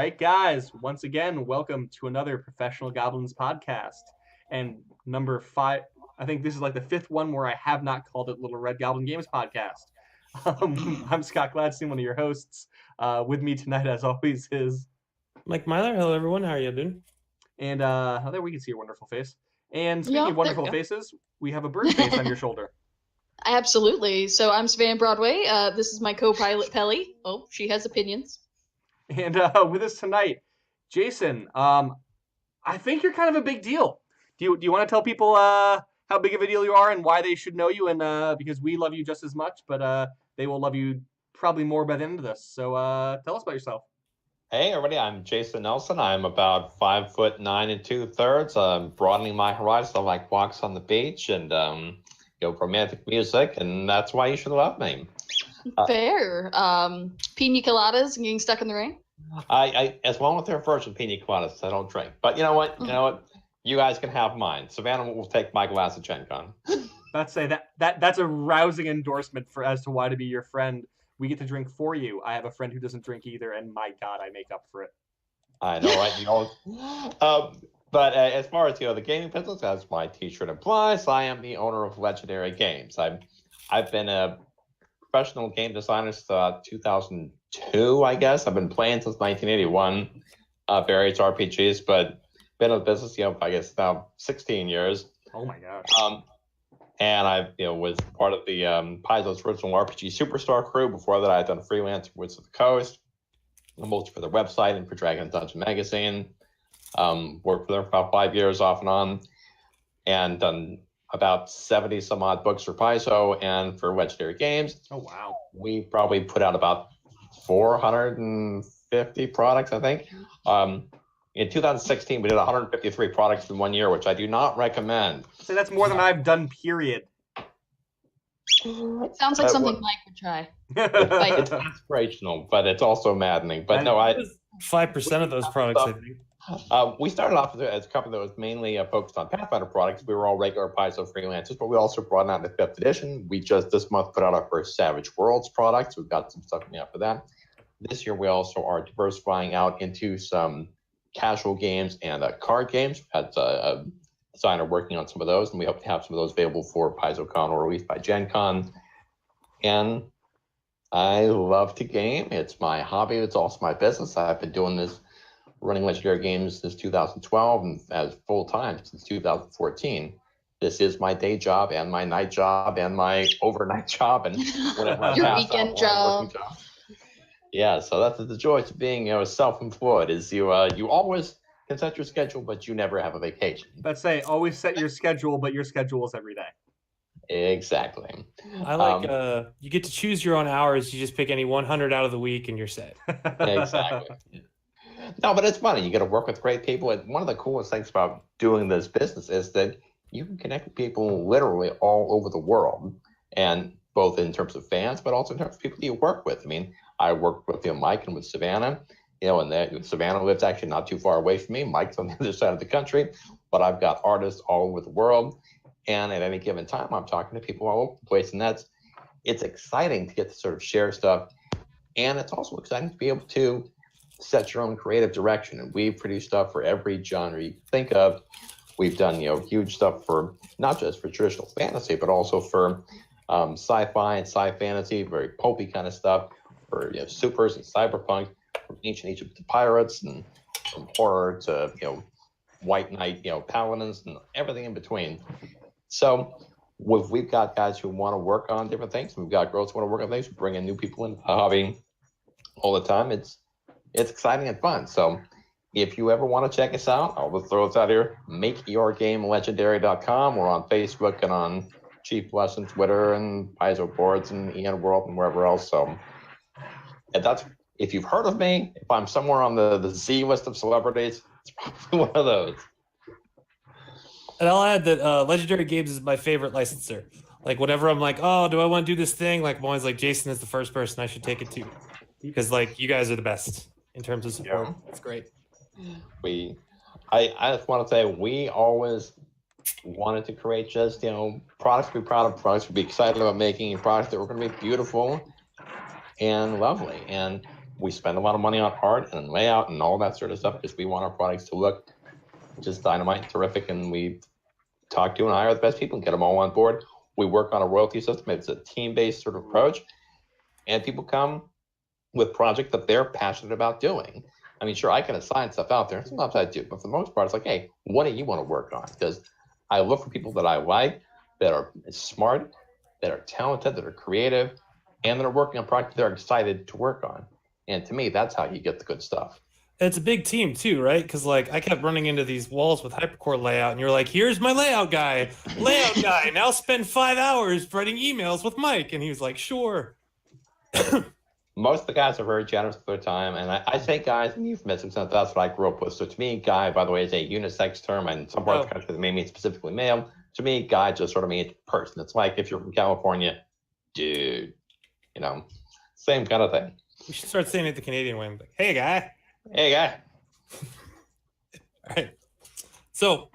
right, guys. Once again, welcome to another Professional Goblins podcast. And number 5, I think this is like the 5th one where I have not called it Little Red Goblin Games podcast. I'm Scott Gladstein, one of your hosts. With me tonight, as always, is Mike Myler. Hello, everyone. How are you doing? And there we can see your wonderful face. And speaking of wonderful faces, we have a bird face on your shoulder. Absolutely. So I'm Savannah Broadway. This is my co-pilot, Pelly. Oh, she has opinions. And with us tonight, Jason. I think you're kind of a big deal. Do you want to tell people how big of a deal you are and why they should know you? And because we love you just as much, but they will love you probably more by the end of this. So tell us about yourself. Hey everybody, I'm Jason Nelson. I'm about 5'9" and 2/3. I'm broadening my horizons. I like walks on the beach and romantic music, and that's why you should love me. Fair. Pina coladas and getting stuck in the rain. I as long as they're virgin pina coladas, I don't drink. But you know what? You guys can have mine. Savannah will take my glass of Gen Con. Let's say that's a rousing endorsement as to why to be your friend. We get to drink for you. I have a friend who doesn't drink either, and my God, I make up for it. I know, right? But as far as the gaming business, as my T-shirt implies, I am the owner of Legendary Games. I've been a professional game designer since 2002, I guess. I've been playing since 1981, various RPGs, but been in the business, I guess now 16 years. Oh my God. And I, was part of the Paizo's original RPG Superstar crew. Before that, I had done freelance for Woods of the Coast, mostly for their website and for Dragon and Dungeon Magazine. Worked for them for about 5 years off and on, and done about 70 some odd books for Paizo and for Legendary Games. Oh, wow. We probably put out about 450 products, I think. In 2016, we did 153 products in 1 year, which I do not recommend. So that's more than I've done, period. Sounds like something Mike would try. It's aspirational, but it's also maddening. But no, 5% of those products, I think. We started off as a company that was mainly focused on Pathfinder products. We were all regular Paizo freelancers, but we also brought out the 5th edition. We just this month put out our first Savage Worlds products. We've got some stuff coming out for that. This year, we also are diversifying out into some casual games and card games. We've had a designer working on some of those, and we hope to have some of those available for PaizoCon or released by Gen Con. And I love to game. It's my hobby. It's also my business. I've been doing this, running Legendary Games since 2012 and as full-time since 2014. This is my day job and my night job and my overnight job and whatever I your weekend job. Yeah, so that's the joy of being self-employed is you always can set your schedule, but you never have a vacation. Let's say always set your schedule, but your schedule is every day. Exactly. I like you get to choose your own hours. You just pick any 100 out of the week and you're set. Exactly. No, but it's funny. You get to work with great people. And one of the coolest things about doing this business is that you can connect with people literally all over the world, and both in terms of fans, but also in terms of people that you work with. I mean, I worked with Mike and with Savannah, and Savannah lives actually not too far away from me. Mike's on the other side of the country, but I've got artists all over the world. And at any given time, I'm talking to people all over the place. And it's exciting to get to sort of share stuff. And it's also exciting to be able to set your own creative direction. And we produce stuff for every genre you can think of. We've done, huge stuff for not just for traditional fantasy, but also for sci-fi and sci-fantasy, very pulpy kind of stuff, for supers and cyberpunk, from ancient Egypt to pirates, and from horror to white knight, paladins, and everything in between. So we've got guys who want to work on different things. We've got girls who want to work on things. We bring in new people into the hobby all the time. It's exciting and fun. So if you ever want to check us out, I'll just throw this out here. MakeYourGameLegendary.com. We're on Facebook and on Chief Plus and Twitter and Paizo boards and EN World and wherever else. So and that's, if you've heard of me, if I'm somewhere on the Z list of celebrities, it's probably one of those. And I'll add that Legendary Games is my favorite licensor. Like, whenever I'm like, oh, do I want to do this thing? Like, I'm always like, Jason is the first person I should take it to. Because, you guys are the best in terms of support. Yeah. It's great. I just want to say, we always wanted to create just, products to be proud of, products to be excited about making, and products that were going to be beautiful and lovely. And we spend a lot of money on art and layout and all that sort of stuff because we want our products to look just dynamite and terrific. And we talk to and hire the best people and get them all on board. We work on a royalty system. It's a team-based sort of approach. And people come with projects that they're passionate about doing. I mean, sure, I can assign stuff out there. Sometimes I do. But for the most part, it's like, hey, what do you want to work on? Because I look for people that I like, that are smart, that are talented, that are creative, and that are working on projects they're excited to work on. And to me, that's how you get the good stuff. It's a big team too, right? Because like I kept running into these walls with hypercore layout, and you're like, "Here's my layout guy. Now spend 5 hours writing emails with Mike." And he was like, "Sure." Most of the guys are very generous with their time, and I say guys in euphemism since that's what I grew up with. So to me, guy, by the way, is a unisex term, and some parts of the country that may mean specifically male. To me, guy just sort of means person. It's like if you're from California, dude, you know, same kind of thing. We should start saying it the Canadian way. Like, "Hey, guy." Hey, guy. All right. So,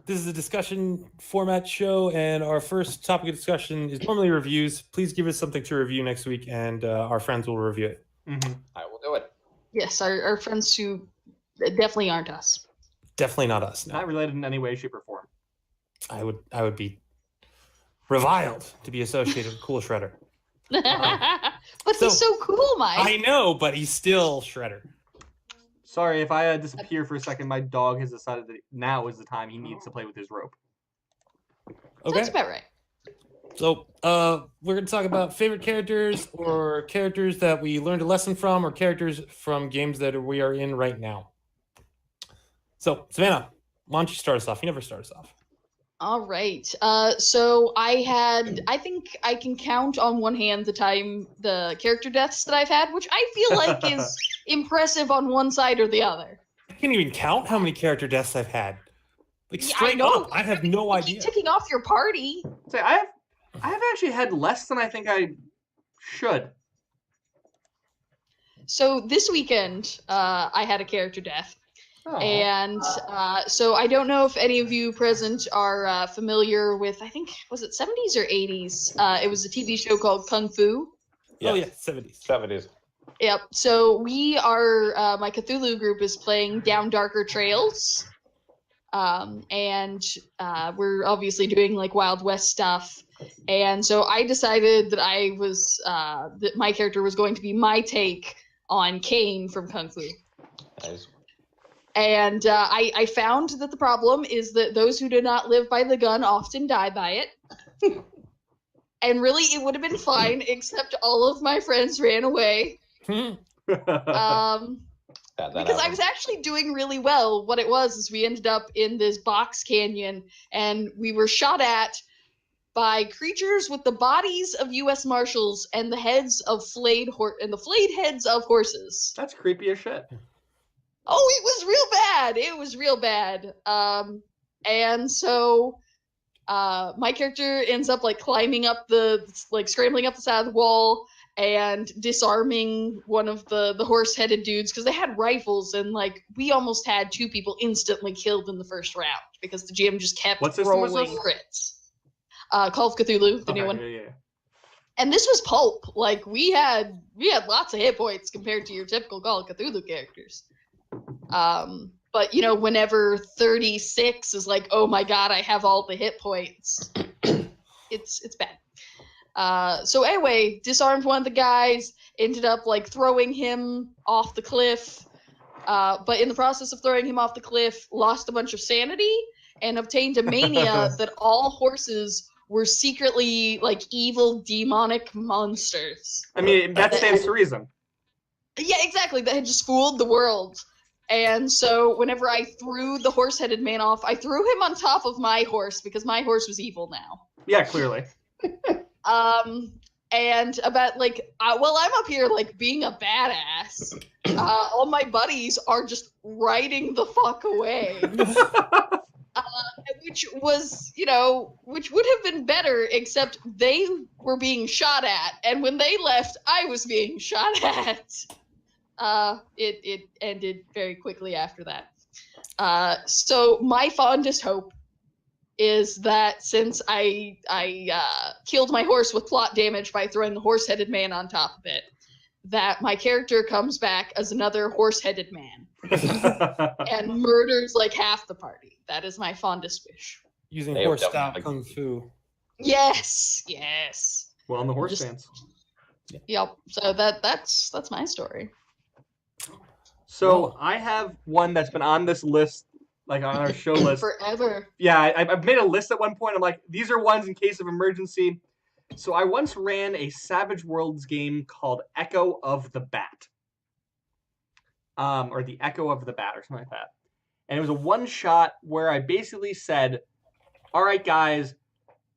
this is a discussion format show, and our first topic of discussion is normally reviews. Please give us something to review next week, and our friends will review it. Mm-hmm. I will do it. Yes, our friends who definitely aren't us. Definitely not us. No. Not related in any way, shape, or form. I would be reviled to be associated with Cool Shredder. But he's so cool, Mike. I know, but he's still Shredder. Sorry, if I disappear for a second, my dog has decided that now is the time he needs to play with his rope. Okay. That's about right. So, we're going to talk about favorite characters, or characters that we learned a lesson from, or characters from games that we are in right now. So, Savannah, why don't you start us off? You never start us off. All right. So I think I can count on one hand the character deaths that I've had, which I feel like is impressive on one side or the other. I can't even count how many character deaths I've had. Like, straight up, I have no idea. Ticking off your party. So I have actually had less than I think I should. So this weekend, I had a character death. Oh. And so I don't know if any of you present are familiar with, I think, was it 70s or 80s? It was a TV show called Kung Fu. Yeah. Oh, yeah, 70s. 70s. Yep. So we are, my Cthulhu group is playing Down Darker Trails. And we're obviously doing like Wild West stuff. And so I decided that that my character was going to be my take on Kane from Kung Fu. Nice. And I found that the problem is that those who do not live by the gun often die by it. And really, it would have been fine, except all of my friends ran away. Because I was actually doing really well. What it was is we ended up in this box canyon, and we were shot at by creatures with the bodies of U.S. Marshals and the heads of flayed heads of horses. That's creepy as shit. Oh, it was real bad. It was real bad. And so my character ends up like scrambling up the side of the wall and disarming one of the horse-headed dudes because they had rifles, and like we almost had 2 people instantly killed in the first round because the GM just kept rolling crits. Call of Cthulhu, the new one. Yeah. And this was pulp. Like we had lots of hit points compared to your typical Call of Cthulhu characters. But you know, whenever 36 is like, oh my god, I have all the hit points, it's bad. So anyway, disarmed one of the guys, ended up like throwing him off the cliff. But in the process of throwing him off the cliff, lost a bunch of sanity and obtained a mania that all horses were secretly like evil demonic monsters. I mean, that stands to reason. Yeah, exactly. That had just fooled the world. And so whenever I threw the horse-headed man off, I threw him on top of my horse because my horse was evil now. Yeah, clearly. And about like, well, I'm up here like being a badass. All my buddies are just riding the fuck away. Which was, which would have been better, except they were being shot at. And when they left, I was being shot at. It ended very quickly after that. So my fondest hope is that since I killed my horse with plot damage by throwing the horse-headed man on top of it, that my character comes back as another horse-headed man and murders like half the party. That is my fondest wish. Using They horse have style definitely- kung fu. Yes. Well, I'm the horse Just- fans. Yep. So that's my story. So Well- I have one that's been on this list, like on our show list. Forever. Yeah, I've made a list at one point. I'm like, these are ones in case of emergency. So I once ran a Savage Worlds game called Echo of the Bat. Or the Echo of the Bat or something like that. And it was a one-shot where I basically said, all right, guys,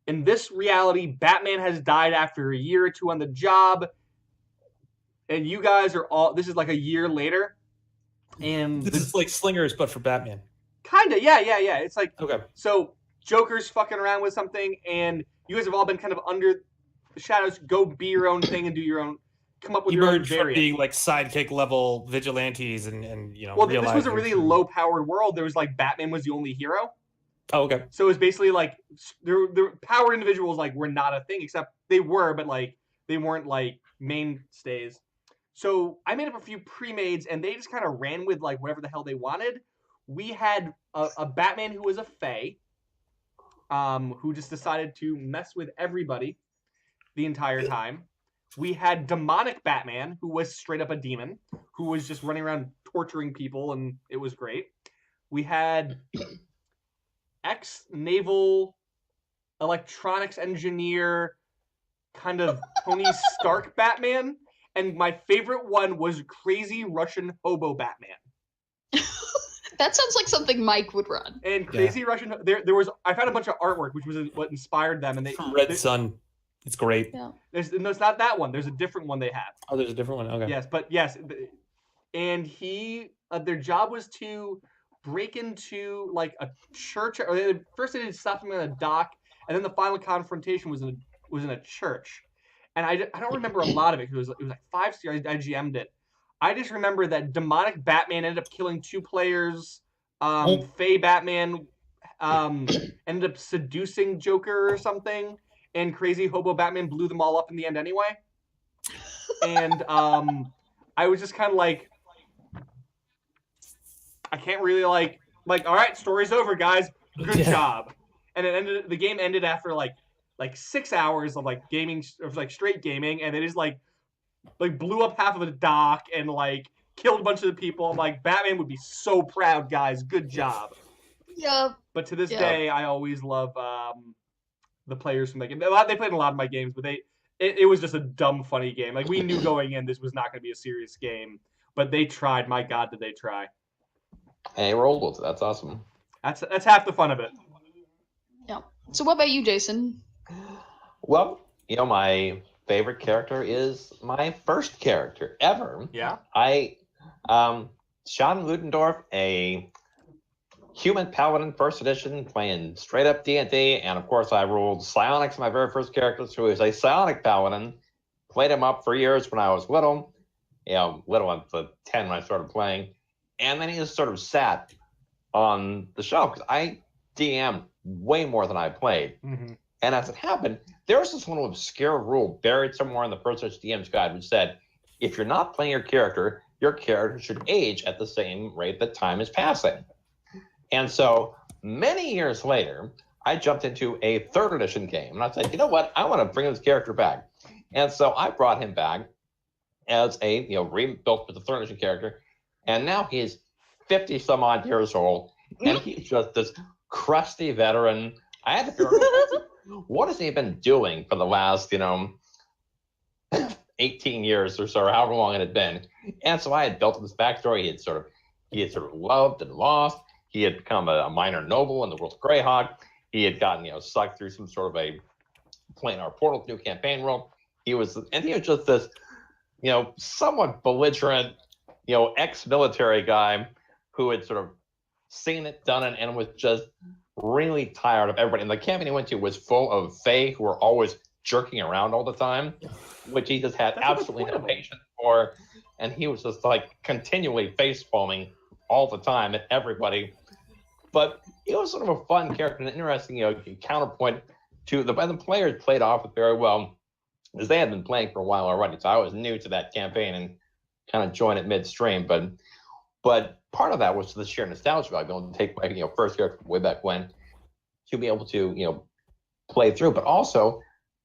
in this reality, Batman has died after a year or two on the job. And you guys are all, this is like a year later. And This is like Slingers, but for Batman. kind of, yeah. It's like, Okay. so Joker's fucking around with something, and you guys have all been kind of under the shadows. Go be your own thing and do your own, come up with your own Emerge from variant. being like sidekick level vigilantes and Well, this was a realizing- really low-powered world. There was like Batman was the only hero, Oh, okay. so it was basically like the power individuals like were not a thing, except they were, but like they weren't like mainstays. So I made up a few pre-mades, and they just kind of ran with like whatever the hell they wanted. We had a Batman who was a fae, who just decided to mess with everybody the entire time. We had demonic Batman, who was straight up a demon, who was just running around torturing people, and it was great. We had ex-naval electronics engineer, kind of Tony Stark Batman, and my favorite one was crazy Russian hobo Batman. That sounds like something Mike would run. And crazy Russian, there was, I found a bunch of artwork, which was what inspired them, and they From Red Sun. It's great. Yeah. no, it's not that one. There's a different one they have. Oh, there's a different one. Okay. Yes, but yes, and their job was to break into like a church. Or first they did stop them on a dock, and then the final confrontation was in a church. And I don't remember a lot of it because it was like 5 stars. I GM'd it. I just remember that demonic Batman ended up killing 2 players. Fae Batman ended up seducing Joker or something, and crazy hobo Batman blew them all up in the end anyway. And I was just kind of like, I can't really like, all right, story's over, guys. Good job. And the game ended after like 6 hours of like gaming, of like straight gaming, and it is like blew up half of the dock and like killed a bunch of the people. I'm like, Batman would be so proud, guys. Good job. Yeah. But to this Yeah. day, I always love the players from the game. They played in a lot of my games, but it was just a dumb, funny game. Like we knew going in this was not going to be a serious game, but they tried. My God, did they try? And they rolled with it. That's awesome. That's half the fun of it. Yeah. So what about you, Jason? Well, my favorite character is my first character ever. Yeah. Sean Ludendorff, a human paladin first edition, playing straight up D&D, and of course I rolled psionics my very first character, so he was a psionic paladin. Played him up for years when I was little, little at the 10 when I started playing, and then he just sort of sat on the shelf because I DM'd way more than I played. Mm-hmm. And as it happened, there was this little obscure rule buried somewhere in the first edition DM's guide which said, if you're not playing your character should age at the same rate that time is passing. And so many years later, I jumped into a 3rd edition game, and I said, you know what? I want to bring this character back. And so I brought him back as a rebuilt with the 3rd edition character, and now he's 50 some odd years old, and he's just this crusty veteran. I had to figure out what has he been doing for the last 18 years or so, or however long it had been. And so I had built this backstory. He had sort of loved and lost. He had become a minor noble in the world of Greyhawk. He had gotten sucked through some sort of a planar portal new campaign world. He was just this somewhat belligerent ex-military guy who had sort of seen it, done it, and was just really tired of everybody. And the campaign he went to was full of fae who were always jerking around all the time, which he just had absolutely no patience for. And he was just like continually face palming all the time at everybody. But it was sort of a fun character, an interesting counterpoint to the players played off it very well. because they had been playing for a while already. So I was new to that campaign and kind of joined it midstream. But part of that was the sheer nostalgia. I've been able to take my first character way back when to be able to play through, but also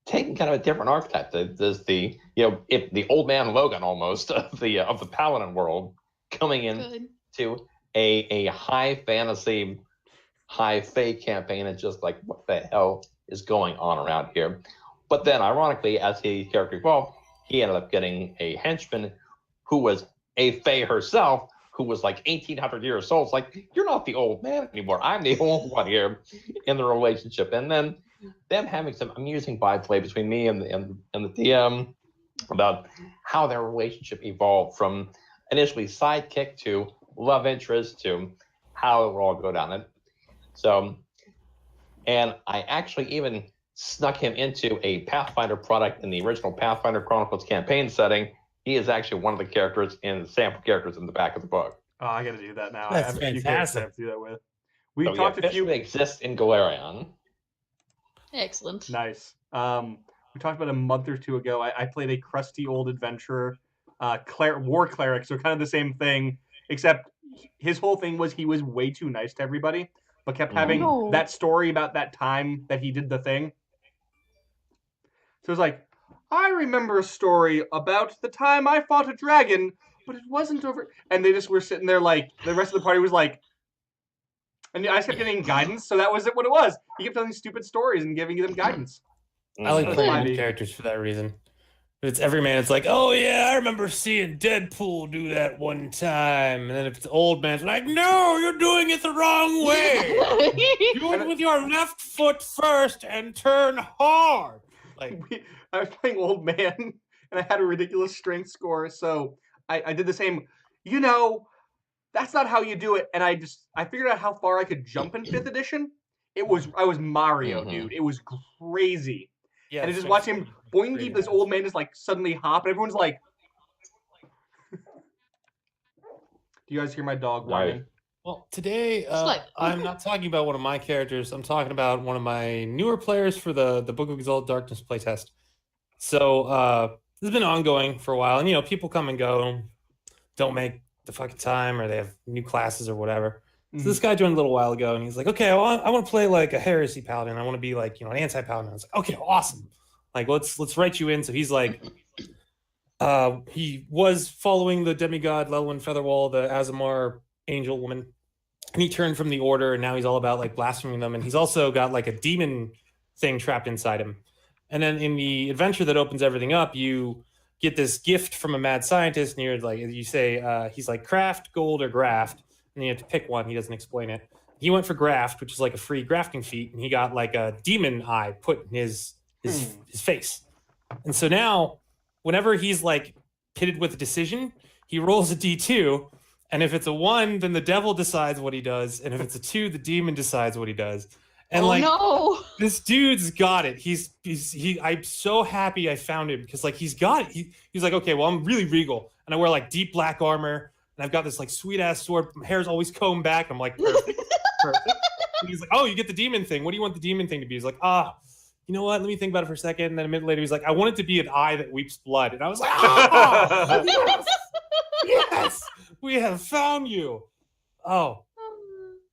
taking kind of a different archetype. There's if the old man Logan almost of the paladin world coming in to a high fantasy, high fae campaign. It's just like, what the hell is going on around here? But then, ironically, as his character evolved, he ended up getting a henchman who was a fae herself, who was like 1,800 years old. It's like, you're not the old man anymore. I'm the old one here in the relationship. And then them having some amusing byplay between me and the DM about how their relationship evolved from initially sidekick to love interest to how it will all go down. And so, and I actually even snuck him into a Pathfinder product in the original Pathfinder Chronicles campaign setting. He is actually one of the characters in the sample characters in the back of the book. Oh, I got to do that now. That's I have a few characters I have to do that with. We talked a few. Exists in Galarian. Excellent. Nice. We talked about a month or two ago. I played a crusty old adventurer, war cleric, so kind of the same thing, except his whole thing was he was way too nice to everybody, but kept having that story about that time that he did the thing. So it was like, I remember a story about the time I fought a dragon, but it wasn't over. And they just were sitting there like, the rest of the party was like, and I just kept getting guidance, so that was what it was. He kept telling stupid stories and giving them guidance. I like playing new characters for that reason. If it's every man, it's like, oh yeah, I remember seeing Deadpool do that one time. And then if it's old man, it's like, no, you're doing it the wrong way. Do it with your left foot first and turn hard. Like I was playing old man, and I had a ridiculous strength score, so I did the same. That's not how you do it. And I figured out how far I could jump in 5th edition. I was Mario, dude. It was crazy. Yeah, and I just watch him boing, this old man just like suddenly hop, and everyone's like, do you guys hear my dog whining? Well, today I'm not talking about one of my characters. I'm talking about one of my newer players for the Book of Exalted Darkness playtest. So this has been ongoing for a while, and people come and go, don't make the fucking time, or they have new classes or whatever. So this guy joined a little while ago, and he's like, okay, I want to play like a heresy paladin. I want to be like, an anti-paladin. I was like, okay, awesome. Like, let's write you in. So he's like, he was following the demigod Lelwyn Featherwall, the Azamar angel woman, and he turned from the order, and now he's all about like blaspheming them. And he's also got like a demon thing trapped inside him. And then in the adventure that opens everything up, you get this gift from a mad scientist, and you're like, you say, he's like, craft, gold, or graft. And you have to pick one. He doesn't explain it. He went for graft, which is like a free grafting feat, and he got like a demon eye put in his face. And so now, whenever he's like pitted with a decision, he rolls a D2, and if it's a 1, then the devil decides what he does, and if it's a 2, the demon decides what he does. And this dude's got it. I'm so happy I found him, because like he's got it. He's like, okay, well, I'm really regal, and I wear like deep black armor. And I've got this like sweet ass sword. My hair's always combed back. I'm like, perfect. And he's like, oh, you get the demon thing. What do you want the demon thing to be? He's like, you know what? Let me think about it for a second. And then a minute later, he's like, I want it to be an eye that weeps blood. And I was like, yes, we have found you. Oh,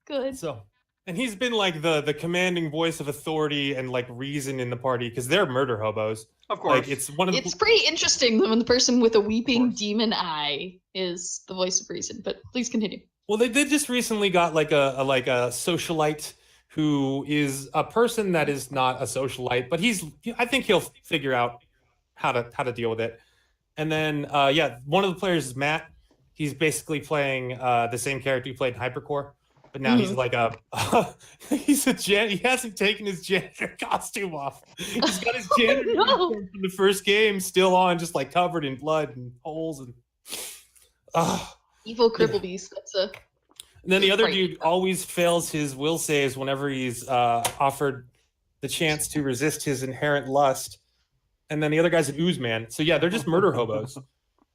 good. So, and he's been like the commanding voice of authority and like reason in the party, because they're murder hobos. Of course. Like, it's pretty interesting when the person with a weeping demon eye is the voice of reason, but please continue. Well, they just recently got like a socialite who is a person that is not a socialite, but I think he'll figure out how to deal with it. And then one of the players is Matt. He's basically playing the same character he played in Hypercore. But now he's like he's a he hasn't taken his janitor costume off. He's got his janitor uniform from the first game still on, just like covered in blood and holes and evil cripple beast. And then the other dude always fails his will saves whenever he's offered the chance to resist his inherent lust. And then the other guy's an ooze man. So yeah, they're just murder hobos.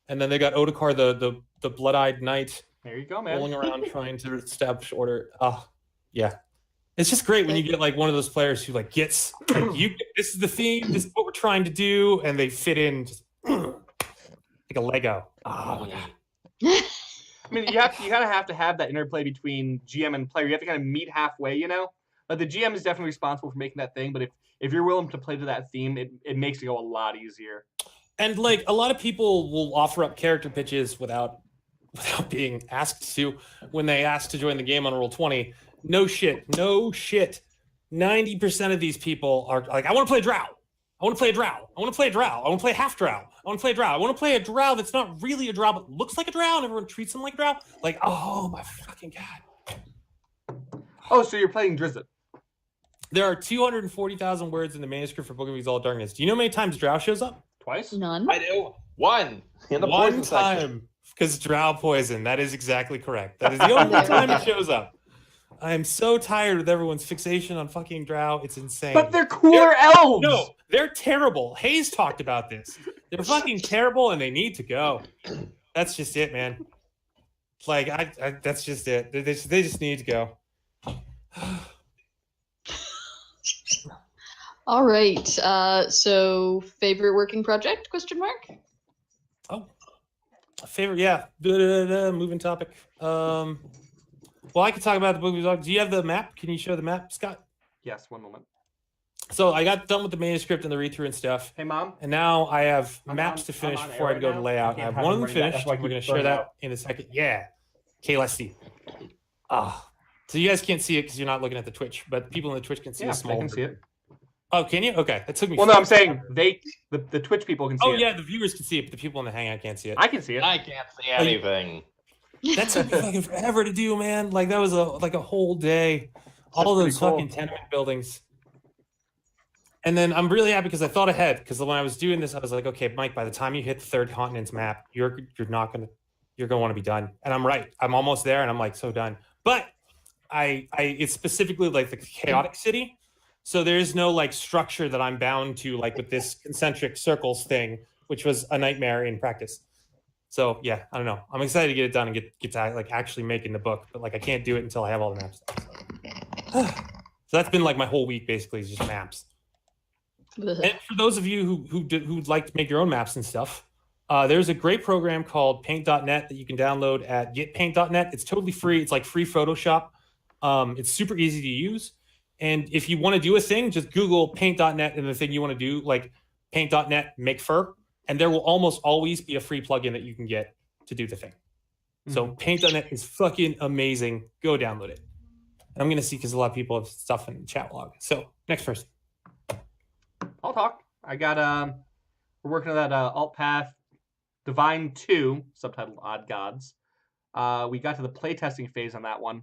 And then they got Otakar, the blood-eyed knight. There you go, man. Rolling around trying to establish order. Yeah. It's just great when you get like one of those players who like gets like this is the theme, this is what we're trying to do, and they fit in just like a Lego. Oh my god. I mean, you kind of have to have that interplay between GM and player. You have to kind of meet halfway, you know. But the GM is definitely responsible for making that thing. But if you're willing to play to that theme, it makes it go a lot easier. And like a lot of people will offer up character pitches without being asked to when they ask to join the game on Roll20. No shit. 90% of these people are like, I want to play Drow. I want to play a Drow. I want to play a Drow. I want to play a half Drow. I want to play a Drow. I want to play a Drow that's not really a Drow, but looks like a Drow, and everyone treats them like a Drow. Like, oh my fucking god. Oh, so you're playing Drizzt. There are 240,000 words in the manuscript for Book of Exalted Darkness. Do you know how many times Drow shows up? Twice? None. I do. One. In the One poison section. time. Because Drow poison. That is exactly correct. That is the only time it shows up. I am so tired with everyone's fixation on fucking Drow. It's insane. But they're cooler elves! No, they're terrible. Hayes talked about this. They're fucking terrible and they need to go. That's just it, man. Like, that's just it. They just need to go. All right. So favorite working project? Question mark. Oh, favorite, yeah. Moving topic. Well, I can talk about the Book of Exalted. Do you have the map? Can you show the map, Scott? Yes, one moment. So I got done with the manuscript and the read through and stuff. Hey, Mom. And now I have I'm maps on- to finish I'm on before air I go right to now. layout. I I have can't one of have them them running back. finished. That's why I We're keep going to share throwing it that out. in a second. Yeah. Okay, let's see. So you guys can't see it because you're not looking at the Twitch, but people in the Twitch can see Yeah, a small. they can see it. Oh, can you? Okay, that took me. Well, no, I'm saying the Twitch people can see Oh it. yeah, the viewers can see it, but the people in the Hangout can't see it. I can see it. I can't see anything. That took me fucking forever to do, man. Like that was a whole day. All That's those pretty cool. fucking tenement buildings. And then I'm really happy because I thought ahead. Because when I was doing this, I was like, okay, Mike, by the time you hit the third continent's map, you're gonna want to be done. And I'm right. I'm almost there, and I'm like so done. But it's specifically like the chaotic city. So there's no like structure that I'm bound to, like with this concentric circles thing, which was a nightmare in practice. So yeah, I don't know. I'm excited to get it done and get to like actually making the book, but like I can't do it until I have all the maps. So that's been like my whole week basically, is just maps. And for those of you who'd like to make your own maps and stuff, there's a great program called Paint.net that you can download at getpaint.net. It's totally free. It's like free Photoshop. It's super easy to use. And if you want to do a thing, just Google Paint.net and the thing you want to do, like Paint.net make fur, and there will almost always be a free plugin that you can get to do the thing. So Paint.net is fucking amazing. Go download it. And I'm going to see because a lot of people have stuff in the chat log. So next person. I'll talk. I got we're working on that alt path Divine 2, subtitled Odd Gods. We got to the playtesting phase on that one,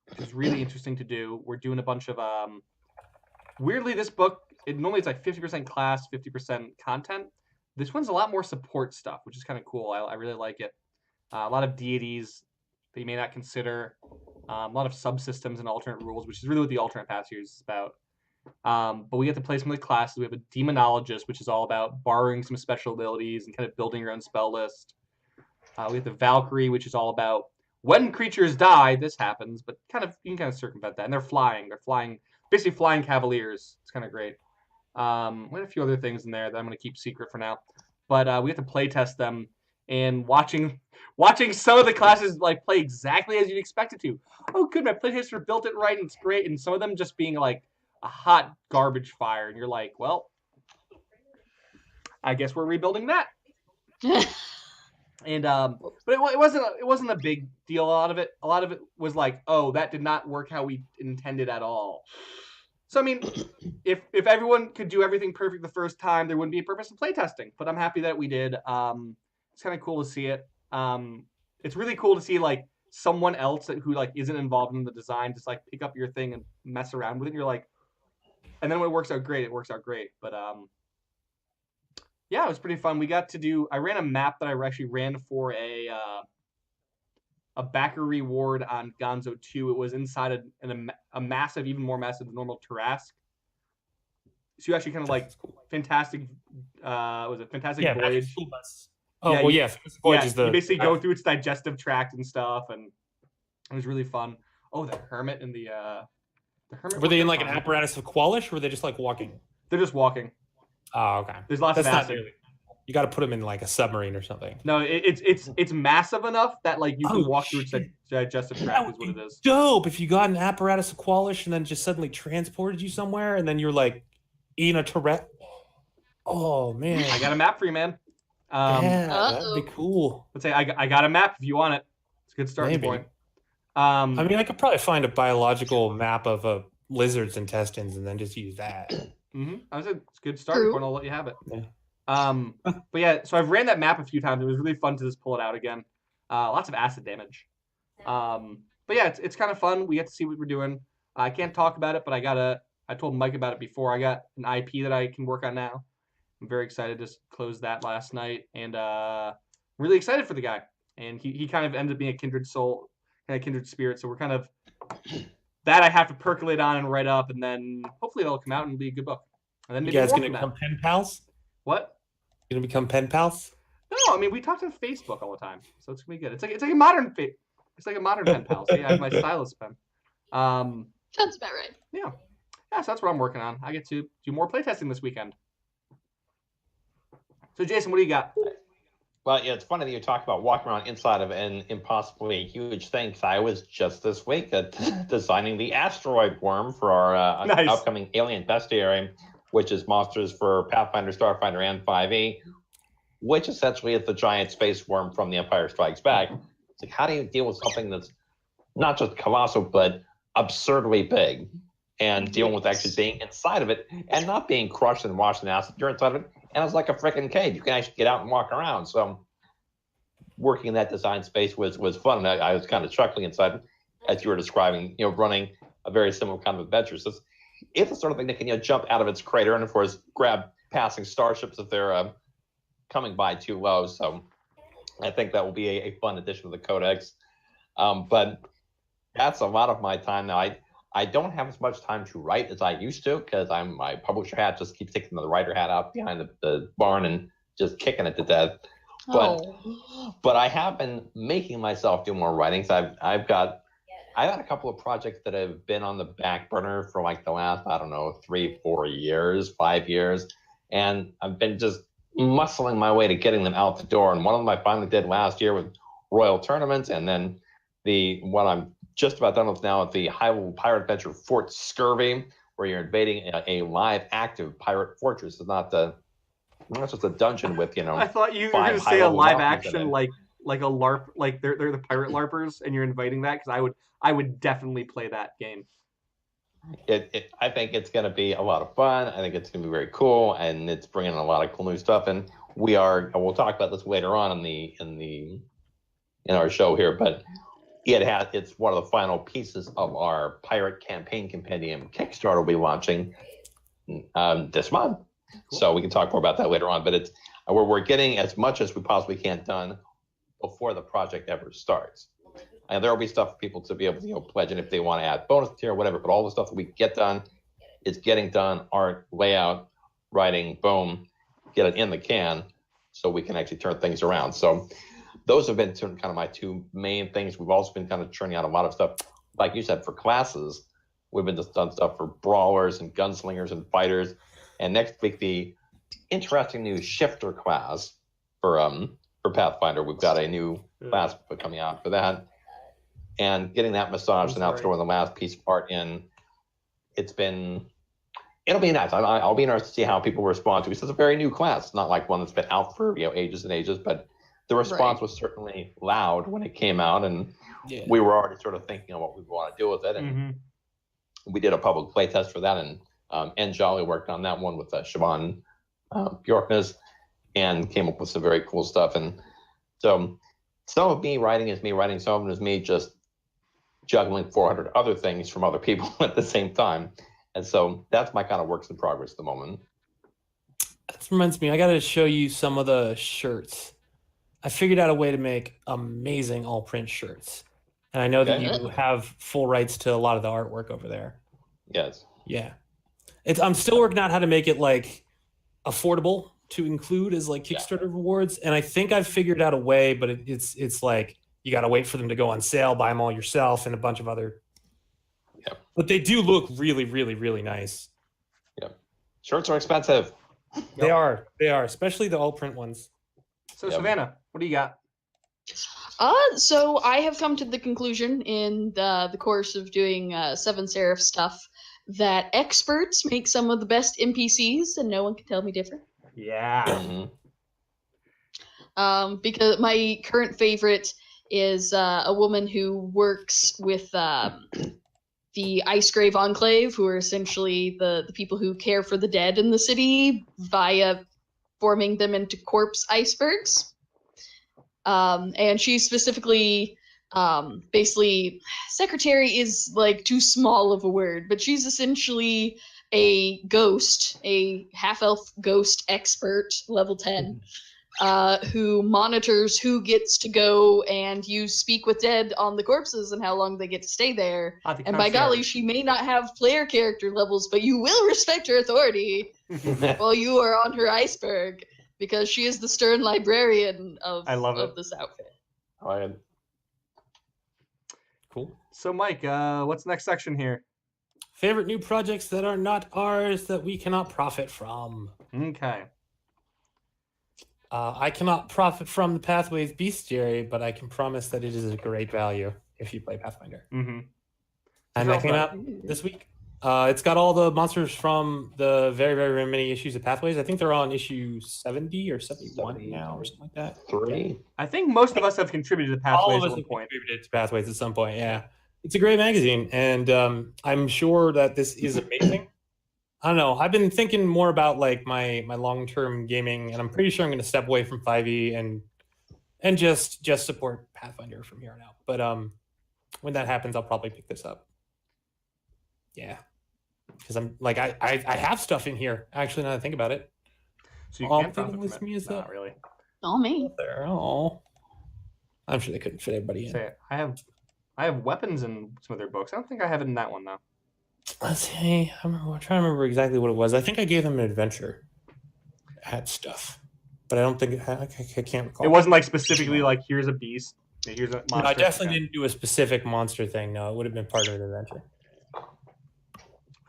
which is really interesting to do. We're doing a bunch of weirdly, this book, normally it's like 50% class, 50% content. This one's a lot more support stuff, which is kind of cool. I really like it. A lot of deities that you may not consider. A lot of subsystems and alternate rules, which is really what the alternate path series is about. But we get to play some of the classes. We have a demonologist, which is all about borrowing some special abilities and kind of building your own spell list. We have the Valkyrie, which is all about when creatures die, this happens, but you can kind of circumvent that. And they're flying. Basically flying cavaliers. It's kind of great. We have a few other things in there that I'm going to keep secret for now. But we have to play test them, and watching some of the classes like play exactly as you'd expect it to. Oh, good, my playtester built it right, and it's great. And some of them just being like a hot garbage fire, and you're like, well, I guess we're rebuilding that. And but it wasn't a big deal. A lot of it was like, oh, that did not work how we intended at all. So I mean, if everyone could do everything perfect the first time, there wouldn't be a purpose in playtesting. But I'm happy that we did. It's kind of cool to see it. It's really cool to see like someone else who like isn't involved in the design just like pick up your thing and mess around with it. And you're like, and then when it works out great, it works out great. But yeah, it was pretty fun. I ran a map that I actually ran for a backer reward on Gonzo 2. It was inside a massive, even more massive than normal Tarrasque. So you actually kind of like fantastic. Was it Fantastic Voyage? Oh, yeah, well, yeah. Voyage is you basically go through its digestive tract and stuff, and it was really fun. Oh, the Hermit and the The hermit Were they in worker like an farm. apparatus of Qualish, or were they just like walking? They're just walking. Oh, okay. There's lots That's of not acid. nearly. You got to put them in like a submarine or something. No, it's massive enough that like you can Oh, walk through its shit. digestive That tract. would Is what be it is. dope if you got an apparatus of Qualish and then just suddenly transported you somewhere, and then you're like eating a Tourette. Oh man, I got a map for you, man. yeah, that'd Uh-oh. be cool. Let's say I got a map if you want it. It's a good starting Maybe. point. I mean, I could probably find a biological map of a lizard's intestines and then just use that. I was it's a good starting True. point. I'll let you have it. Yeah. But yeah, so I've ran that map a few times. It was really fun to just pull it out again. Lots of acid damage. But yeah, it's kind of fun. We get to see what we're doing. I can't talk about it, but I told Mike about it before. I got an IP that I can work on now. I'm very excited to close that last night, and really excited for the guy. And he kind of ended up being a kindred soul, kind of kindred spirit. So we're kind of that I have to percolate on and write up, and then hopefully it'll come out and be a good book. And then You maybe guys more gonna from that. become pen pals? What? You gonna become pen pals? No, I mean we talk on Facebook all the time, so it's gonna be good. It's like a modern it's like a modern pen pal. So yeah, I have my stylus pen. Sounds about right. Yeah, so that's what I'm working on. I get to do more playtesting this weekend. So Jason, what do you got? Well, yeah, it's funny that you talk about walking around inside of an impossibly huge thing. Because I was just this week designing the asteroid worm for our Nice. upcoming Alien Bestiary, which is monsters for Pathfinder, Starfinder, and 5e, which essentially is the giant space worm from The Empire Strikes Back. It's like, how do you deal with something that's not just colossal, but absurdly big, and dealing with actually being inside of it and not being crushed and washed in acid? You're inside of it, and it's like a freaking cave. You can actually get out and walk around. So working in that design space was fun. And I was kind of chuckling inside as you were describing, running a very similar kind of adventure. So it's the sort of thing that can jump out of its crater and, of course, grab passing starships if they're coming by too low. So I think that will be a fun addition to the Codex. But that's a lot of my time now. I don't have as much time to write as I used to because my publisher hat just keeps taking the writer hat out behind the barn and just kicking it to death. But I have been making myself do more writing. So I've got a couple of projects that have been on the back burner for like the last, 3, 4 years, 5 years. And I've been just muscling my way to getting them out the door. And one of them I finally did last year with Royal Tournaments. And then what I'm just about done with now at the high-level pirate adventure Fort Scurvy, where you're invading a live active pirate fortress. It's not just a dungeon with I thought you were five going to say a high-level live monsters in action it. like a LARP, like they're the pirate LARPers, and you're inviting that because I would definitely play that game. I think it's going to be a lot of fun. I think it's going to be very cool, and it's bringing a lot of cool new stuff. And we'll talk about this later on in our show here, but it's one of the final pieces of our Pirate Campaign Compendium Kickstarter we'll be launching this month. Cool. So we can talk more about that later on. But we're getting as much as we possibly can done before the project ever starts. And there will be stuff for people to be able to pledge in if they want to add bonus tier or whatever. But all the stuff that we get done is getting done. Art, layout, writing, boom, get it in the can so we can actually turn things around. So those have been kind of my two main things. We've also been kind of churning out a lot of stuff, like you said, for classes. We've been just done stuff for brawlers and gunslingers and fighters. And next week, the interesting new shifter class for Pathfinder. We've got a new class coming out for that. And getting that massaged and out throwing the last piece of art in. It'll be nice. I'll be interested to see how people respond to it. It's a very new class, not like one that's been out for ages and ages, but the response was certainly loud when it came out, and we were already sort of thinking of what we want to do with it. And we did a public play test for that, and Jolly worked on that one with Siobhan Bjorknes and came up with some very cool stuff. And so some of me writing is me writing, some of it is me just juggling 400 other things from other people at the same time. And so that's my kind of works in progress at the moment. That reminds me, I got to show you some of the shirts. I figured out a way to make amazing all print shirts. And I know that you have full rights to a lot of the artwork over there. Yes. Yeah. I'm still working out how to make it like affordable to include as like Kickstarter rewards. And I think I've figured out a way, but it's like you got to wait for them to go on sale, buy them all yourself, and a bunch of other But they do look really, really, really nice. Shirts are expensive. They are, especially the all print ones. So Savannah, what do you got? So I have come to the conclusion in the course of doing Seven Seraph stuff that experts make some of the best NPCs, and no one can tell me different. Yeah. Because my current favorite is a woman who works with the Icegrave Enclave, who are essentially the people who care for the dead in the city via forming them into corpse icebergs. And she specifically, basically, secretary is like too small of a word, but she's essentially a ghost, a half-elf ghost expert, level 10, who monitors who gets to go and use Speak with Dead on the corpses and how long they get to stay there. And by golly, she may not have player character levels, but you will respect her authority while you are on her iceberg, because she is the stern librarian of this outfit. Cool. So Mike, what's the next section here? Favorite new projects that are not ours that we cannot profit from. Okay. I cannot profit from the Pathways bestiary, but I can promise that it is a great value if you play Pathfinder. Mm-hmm. And that came out this week. It's got all the monsters from the very, very, very many issues of Pathways. I think they're on issue 70 or 71 now or something like that. 3. I think most of us have contributed to Pathways at one point. Contributed to Pathways at some point, yeah. It's a great magazine, and I'm sure that this is amazing. I don't know. I've been thinking more about like my long-term gaming, and I'm pretty sure I'm going to step away from 5e and just support Pathfinder from here on out. But when that happens, I'll probably pick this up. Yeah, because I'm like I have stuff in here actually. Now that I think about it, so you can't profit from it. Not really. Oh me. There. Oh, I'm sure they couldn't fit everybody in. Say it. I have weapons in some of their books. I don't think I have it in that one though. Let's see. I'm trying to remember exactly what it was. I think I gave them an adventure. It had stuff, but I don't think I can't recall. It wasn't like specifically like here's a beast. Here's a monster. No, I definitely didn't do a specific monster thing. No, it would have been part of an adventure.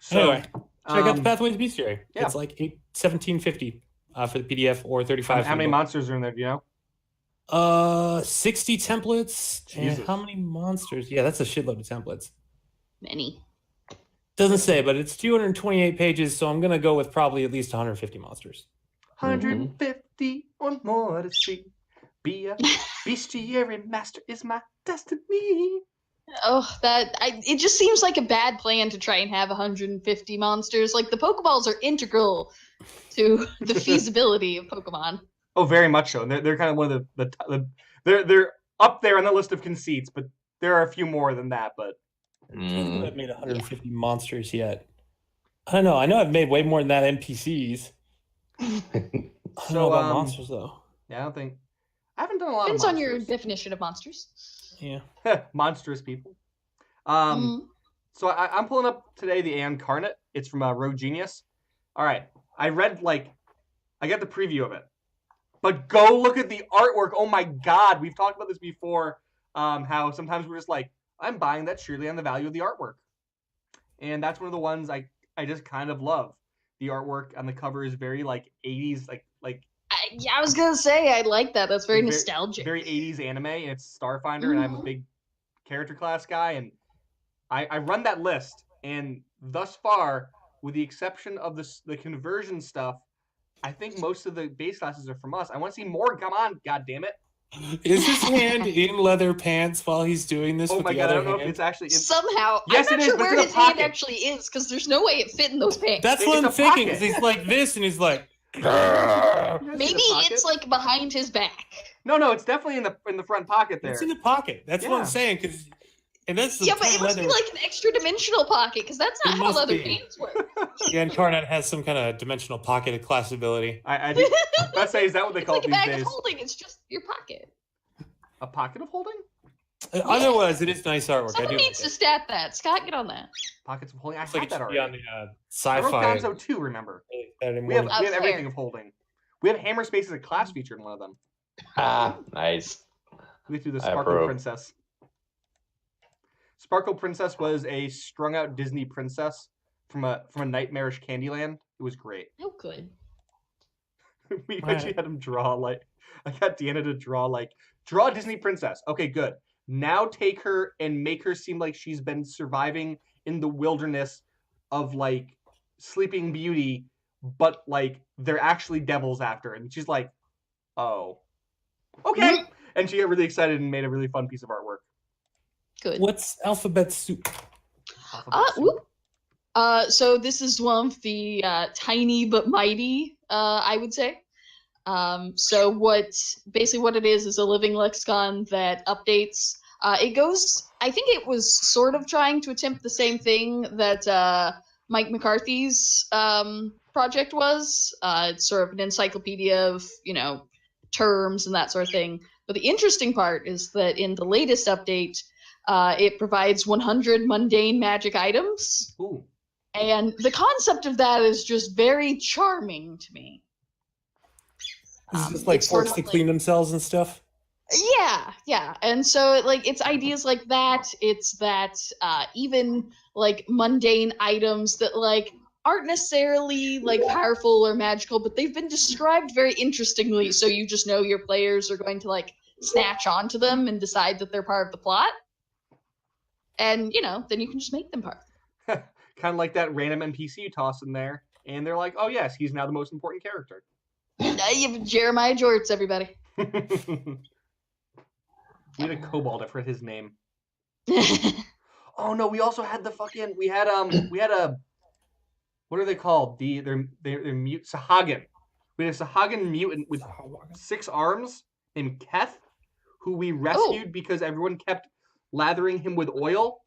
So, anyway, check out the Pathways bestiary. Yeah. It's like $17.50 for the PDF or $35. How many monsters are in there? Do you know? 60 templates. Jesus. And how many monsters? Yeah, that's a shitload of templates. Many. Doesn't say, but it's 228 pages, so I'm gonna go with probably at least 150 monsters. 150 or more to see. Be a bestiary master is my destiny. Oh, it just seems like a bad plan to try and have 150 monsters. Like the Pokeballs are integral to the feasibility of Pokemon. Oh, very much so. They're kind of one of the they're up there on the list of conceits, but there are a few more than that. But I don't think I've made 150 monsters yet. I don't know. I know I've made way more than that NPCs. I don't know about monsters though. Yeah, I haven't done a lot. Depends of on your definition of monsters. Yeah. Monstrous people. So I'm pulling up today the Incarnate. It's from Rogue Genius. All right. I got the preview of it. But go look at the artwork. Oh my God. We've talked about this before. How sometimes we're just like, I'm buying that surely on the value of the artwork. And that's one of the ones I just kind of love. The artwork on the cover is very like 80s, I was gonna say I like that. That's very nostalgic. Very 80s anime, and it's Starfinder, and I'm a big character class guy, and I run that list, and thus far, with the exception of the conversion stuff, I think most of the base classes are from us. I want to see more. Come on, God damn it! Is his hand in leather pants while he's doing this? Oh with my the God! other I don't know hand? if it's actually somehow. Yes, I'm not it sure is, but where it's in his a pocket. hand actually is, because there's no way it fit in those pants. That's what I'm thinking. Because he's like this, and he's like. Maybe it's like behind his back. No, it's definitely in the front pocket there. It's in the pocket. That's what I'm saying. Because and that's the but it must be like an extra dimensional pocket, because that's not how leather pants work. Yeah, Incarnate has some kind of dimensional pocket class ability. I think let's say, is that what they call like it these a bag days? of holding. It's just your pocket. A pocket of holding? Otherwise, it is nice artwork. Someone needs to stat that. Scott, get on that. Pockets of holding. I It's had like that it should already. be on the I wrote sci-fi. Gonzo 2, remember? We We have fair. everything of holding. We have Hammer Space as a class feature in one of them. Nice. We threw the I Sparkling approve. Princess. Sparkle Princess was a strung out Disney princess from a nightmarish Candyland. It was great. Oh, good. We Alright. actually had him draw like I got Deanna to draw a Disney princess. Okay, good. Now take her and make her seem like she's been surviving in the wilderness of like Sleeping Beauty, but like they're actually devils after her. And she's like, oh, okay. And she got really excited and made a really fun piece of artwork. Good. What's alphabet soup? Whoop. So this is one of the tiny but mighty, I would say. So what it is a living lexicon that updates. It goes. I think it was sort of trying to attempt the same thing that Mike McCarthy's project was. It's sort of an encyclopedia of terms and that sort of thing. But the interesting part is that in the latest update, it provides 100 mundane magic items. Ooh. And the concept of that is just very charming to me. Is this like it's sort forks of to like- clean themselves and stuff? Yeah. And so it's ideas like that. It's that even like mundane items that like aren't necessarily like powerful or magical, but they've been described very interestingly. So you just know your players are going to like snatch onto them and decide that they're part of the plot. And then you can just make them part. Kind of like that random NPC you toss in there, and they're like, oh yes, he's now the most important character. Jeremiah Jorts, everybody. We had a kobold. I forget his name. Oh no, we also had we had a what are they called? They're mute Sahagin. We had a Sahagin mutant with 6 arms named Keth, who we rescued because everyone kept lathering him with oil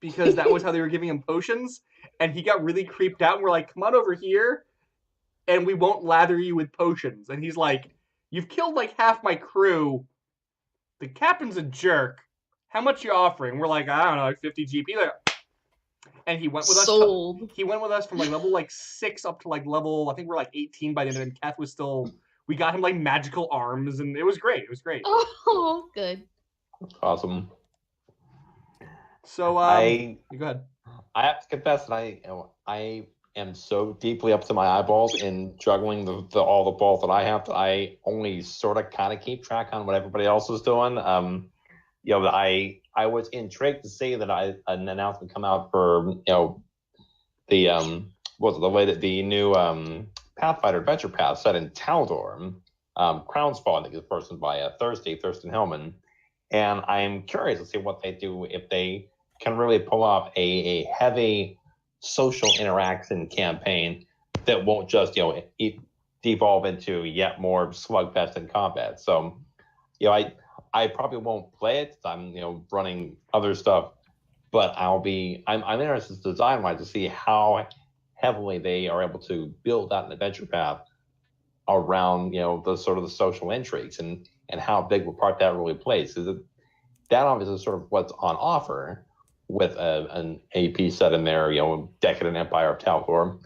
because that was how they were giving him potions, and he got really creeped out, and we're like, come on over here and we won't lather you with potions. And he's like, you've killed like half my crew. The captain's a jerk. How much you offering? We're like, I don't know, like 50 GP. And he went with us. Sold. He went with us from like level like 6 up to like level, I think we're like 18 by the end of it. And Kath was still, we got him like magical arms, and it was great. It was great. Oh, good. Awesome. So go ahead. I have to confess that I am so deeply up to my eyeballs in juggling all the balls that I have that I only sort of kind of keep track on what everybody else is doing. I was intrigued to see that an announcement come out for the new Pathfinder Adventure Path set in Taldor, Crownsfall, I think is the person by Thurston Hellman, and I'm curious to see what they do if they can really pull off a heavy social interaction campaign that won't just devolve into yet more slugfest in combat. So I probably won't play it. I'm running other stuff, but I'm interested design wise to see how heavily they are able to build out an adventure path around the sort of the social intrigues and how big of a part that really plays. Because that obviously is sort of what's on offer with an AP set in there, Decadent Empire of Talcor,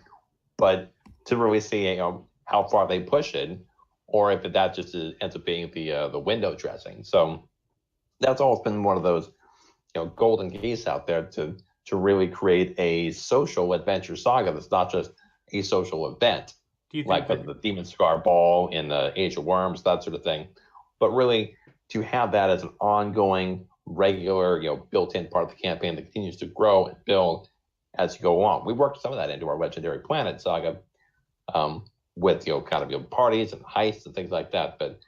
but to really see how far they push it, or if that just ends up being the window dressing. So that's always been one of those golden geese out there to really create a social adventure saga that's not just a social event, Do you think like the Demon Scar Ball in the Age of Worms, that sort of thing, but really to have that as an ongoing, regular, built-in part of the campaign that continues to grow and build as you go on. We worked some of that into our Legendary Planet saga with parties and heists and things like that. But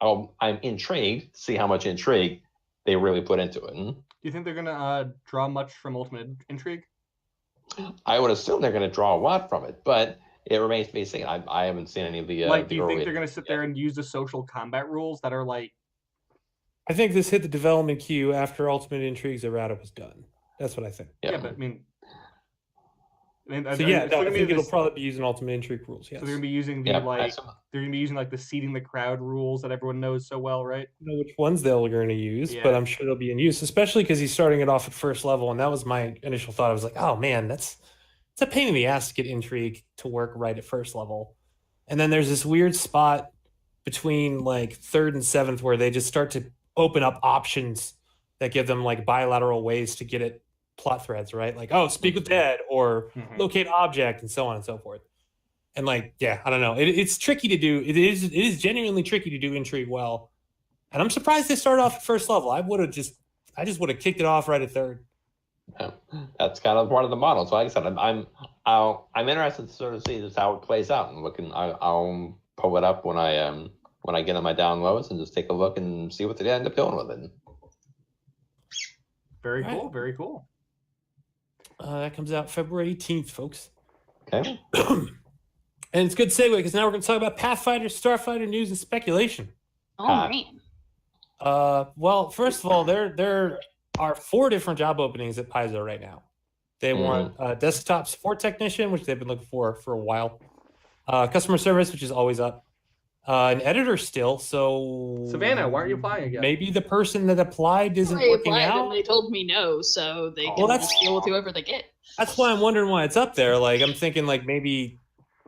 I'm intrigued to see how much intrigue they really put into it. Do you think they're gonna draw much from Ultimate Intrigue? I would assume they're going to draw a lot from it, but it remains to be seen. I haven't seen any of the do you think they're gonna sit there and use the social combat rules that are like? I think this hit the development queue after Ultimate Intrigue's errata was done. That's what I think. Yeah, but I mean I think it'll probably be using Ultimate Intrigue rules. Yes. So they're gonna be using they're gonna be using like the seeding the crowd rules that everyone knows so well, right? I don't know which ones they're going to use, but I'm sure they'll be in use, especially because he's starting it off at first level, and that was my initial thought. I was like, oh man, it's a pain in the ass to get Intrigue to work right at first level, and then there's this weird spot between like 3rd and 7th where they just start to open up options that give them like bilateral ways to get at plot threads, right? Like, oh, speak with dead or locate object and so on and so forth. And like, yeah, I don't know. It's tricky to do. It is genuinely tricky to do intrigue well. And I'm surprised they started off at first level. I just would have kicked it off right at third. Yeah, that's kind of part of the model. So like I said, I'm interested to sort of see just how it plays out, and I'll pull it up when I get on my downloads and just take a look and see what they end up doing with it. Very cool. Very cool. That comes out February 18th, folks. Okay. And it's a good segue because now we're going to talk about Pathfinder, Starfinder news and speculation. Oh man. Well, first of all, there are 4 different job openings at Paizo right now. They want a desktop support technician, which they've been looking for a while. Customer service, which is always up. An editor still. So Savannah, why aren't you applying again? maybe the person that applied isn't They working applied out. and they told me no, so they can just deal with whoever they get. That's why I'm wondering why it's up there. Like I'm thinking like maybe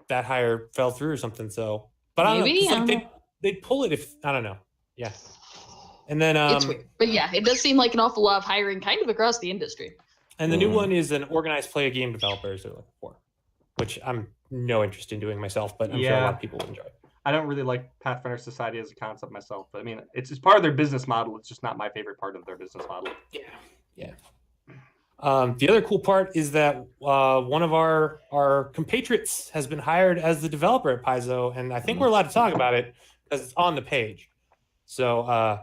that hire fell through or something. So, but I don't Maybe, know. I don't know. They'd pull it if I don't know. Yeah. And then It's weird. But yeah, it does seem like an awful lot of hiring kind of across the industry. and the new one is an organized play a game developers they're looking for, which I'm no interest in doing myself, but I'm sure a lot of people will enjoy. I don't really like Pathfinder Society as a concept myself, but I mean, it's part of their business model. It's just not my favorite part of their business model. Yeah. The other cool part is that one of our compatriots has been hired as the developer at Paizo, and I think we're allowed to talk about it because it's on the page. So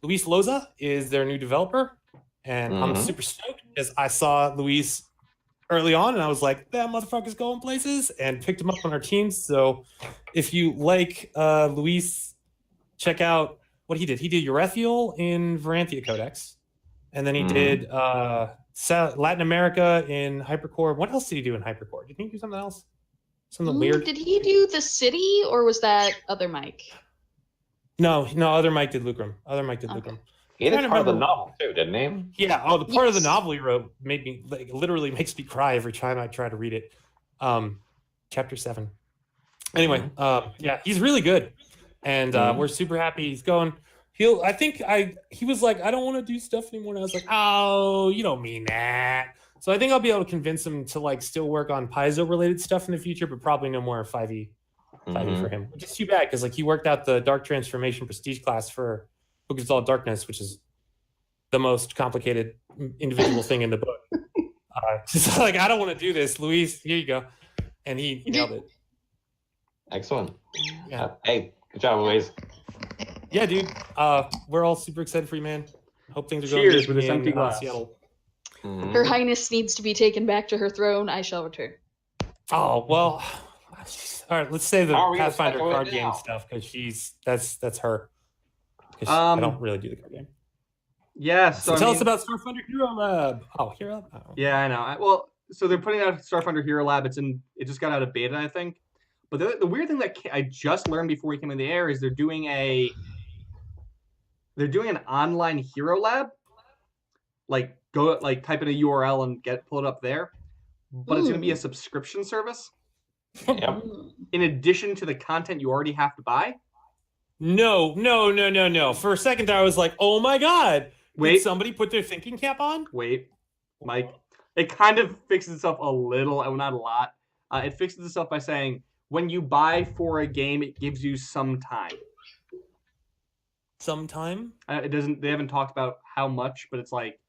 Luis Loza is their new developer, and I'm super stoked because I saw Luis early on, and I was like, that motherfucker's going places, and picked him up on our team. So if you like Luis, check out what he did. He did Urethiel in Varanthia Codex, and then he did Latin America in Hypercore. What else did he do in Hypercore? Did he do something else? Something weird? Did he do the city, or was that other Mike? No, other Mike did Lucrum. Lucrum. He did part of the novel too, didn't he? Yeah. Oh, the part of the novel he wrote made me literally makes me cry every time I try to read it. Chapter 7. Anyway, yeah, he's really good, and we're super happy he's going. He was like, I don't want to do stuff anymore, and I was like, oh, you don't mean that. So I think I'll be able to convince him to like still work on Paizo related stuff in the future, but probably no more 5e for him. Which is too bad because like he worked out the Dark Transformation Prestige class for Book of All Darkness, which is the most complicated individual thing in the book. So like, I don't want to do this, Luis. Here you go, and he nailed it. Excellent. Yeah. Hey, good job, Luis. Yeah, dude. We're all super excited for you, man. Hope things are going Cheers good with this in, empty glass. Seattle. Her Highness needs to be taken back to her throne. I shall return. Oh well. All right, let's say the Are we gonna Pathfinder speculate card game now? stuff because that's her. 'Cause I don't really do the card game. Yeah. So tell us about Starfinder Hero Lab. Oh, Hero Lab. Oh. Yeah, I know. Well, so they're putting out Starfinder Hero Lab. It just got out of beta, I think. But the weird thing that I just learned before we came in the air is they're doing an online Hero Lab. Like go type in a URL and pull it up there. But it's going to be a subscription service. Yep. In addition to the content you already have to buy. No. For a second there, I was like, oh my god. Wait. Did somebody put their thinking cap on? Wait, Mike. It kind of fixes itself a little, not a lot. It fixes itself by saying when you buy for a game, it gives you some time. Sometime? It doesn't. They haven't talked about how much, but it's like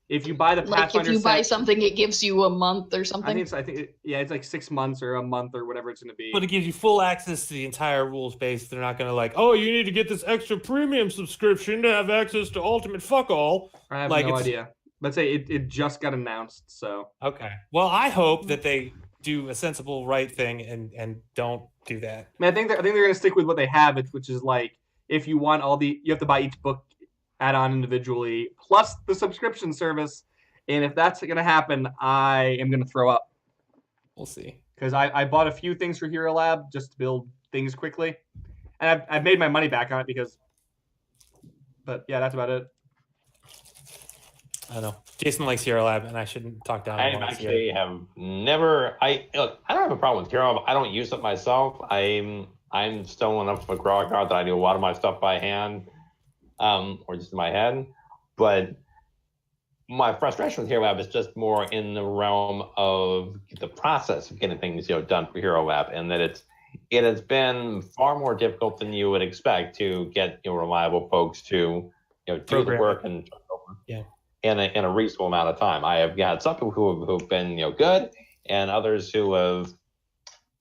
if you buy the Like Pathfinder if you buy set, something, it gives you a month or I something. think it's like 6 months or a month or whatever it's going to be. But it gives you full access to the entire rules base. They're not going to like, oh, you need to get this extra premium subscription to have access to Ultimate Fuck All. I have like no it's- idea. Let's say it just got announced, so Okay. Well, I hope that they do a sensible, right thing and don't do that. I think they're going to stick with what they have, which is like if you want you have to buy each book add-on individually plus the subscription service. And if that's going to happen, I am going to throw up. We'll see. Because I bought a few things for Hero Lab just to build things quickly. And I've made my money back on it but yeah, that's about it. I don't know. Jason likes Hero Lab, and I shouldn't talk down. I actually have never. I don't have a problem with Hero Lab. I don't use it myself. I'm still enough of a grog that I do a lot of my stuff by hand, or just in my head. But my frustration with Hero Lab is just more in the realm of the process of getting things done for Hero Lab, and that it has been far more difficult than you would expect to get reliable folks to do the work and turn it over in a reasonable amount of time. I have got some people who've been good, and others who have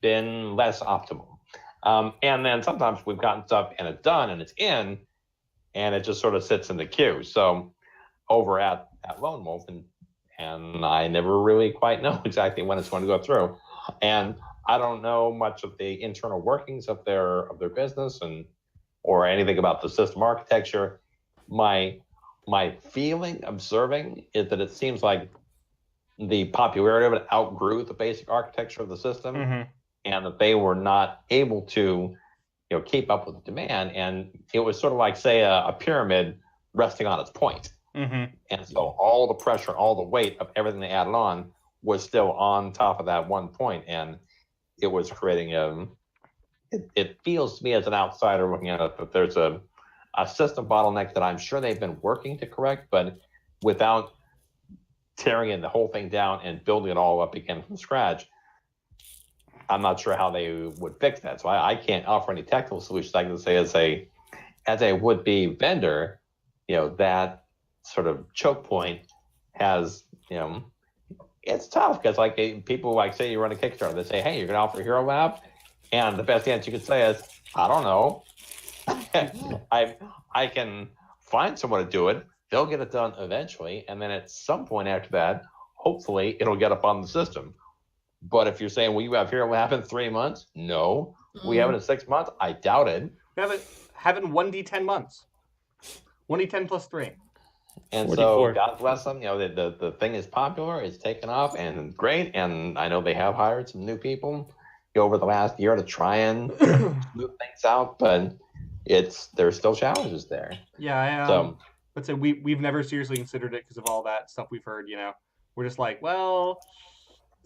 been less optimal. And then sometimes we've gotten stuff and it's done and it's in, and it just sort of sits in the queue. So over at Lone Wolf, and I never really quite know exactly when it's going to go through, and I don't know much of the internal workings of their business or anything about the system architecture. My feeling observing is that it seems like the popularity of it outgrew the basic architecture of the system, and that they were not able to keep up with the demand, and it was sort of like, say, a pyramid resting on its point. And so all the pressure, all the weight of everything they added on was still on top of that one point, and it was creating it feels to me as an outsider looking at it that there's a system bottleneck that I'm sure they've been working to correct, but without tearing the whole thing down and building it all up again from scratch, I'm not sure how they would fix that. So I can't offer any technical solutions. I can say as a would-be vendor, that sort of choke point has, it's tough because people say you run a Kickstarter, they say, hey, you're going to offer Hero Lab, and the best answer you can say is, I don't know. I can find someone to do it. They'll get it done eventually, and then at some point after that, hopefully it'll get up on the system. But if you're saying, well, you have Hero Lab in 3 months? No. We have it in 6 months? I doubt it. We have it in 1d10 months. 1d10 plus 3. And 44. So God bless them. The thing is popular. It's taken off and great. And I know they have hired some new people over the last year to try and move things out, but there's still challenges there. Yeah, let's say we've never seriously considered it because of all that stuff we've heard. We're just like, well,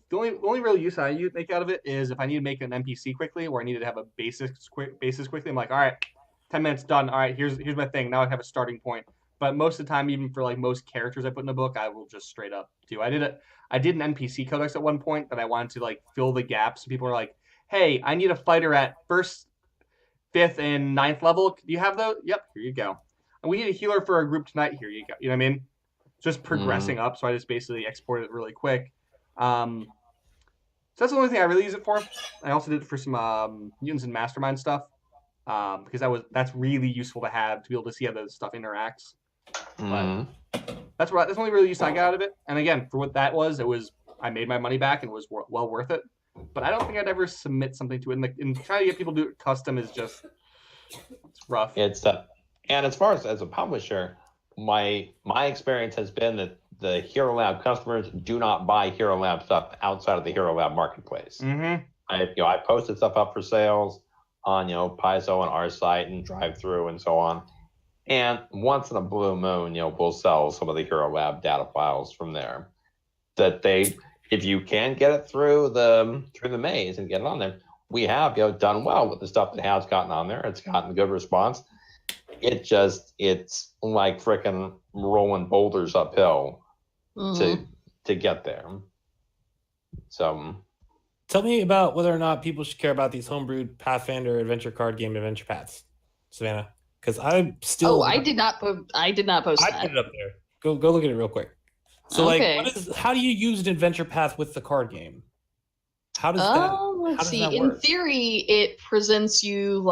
the only real use I make out of it is if I need to make an NPC quickly, or I needed to have a basis quickly. I'm like, all right, 10 minutes done. All right, here's my thing. Now I have a starting point. But most of the time, even for most characters I put in the book, I will just straight up do. I did an NPC codex at one point that I wanted to fill the gaps. People are like, hey, I need a fighter at 1st, 5th, and 9th level. Do you have those? Yep, here you go. And we need a healer for our group tonight. Here you go. You know what I mean? Just progressing up. So I just basically exported it really quick. So that's the only thing I really use it for. I also did it for some mutants and mastermind stuff because that's really useful to have to be able to see how the stuff interacts. But that's the only real use I got out of it. And again, for what that was, I made my money back and it was well worth it. But I don't think I'd ever submit something to it. And trying to get people to do it custom is it's rough. It's and as far as a publisher, my experience has been that the Hero Lab customers do not buy Hero Lab stuff outside of the Hero Lab marketplace. I posted stuff up for sales on Paizo and our site and drive through and so on. And once in a blue moon, we'll sell some of the Hero Lab data files from there. That if you can get it through the maze and get it on there, we have done well with the stuff that has gotten on there. It's gotten a good response. It's like frickin' rolling boulders uphill to get there. So, tell me about whether or not people should care about these homebrewed Pathfinder adventure card game adventure paths, Savannah. Because I'm still. I did not post that. I put it up there. Go look at it real quick. So how do you use an adventure path with the card game? How does that? Let's see. In theory, it presents you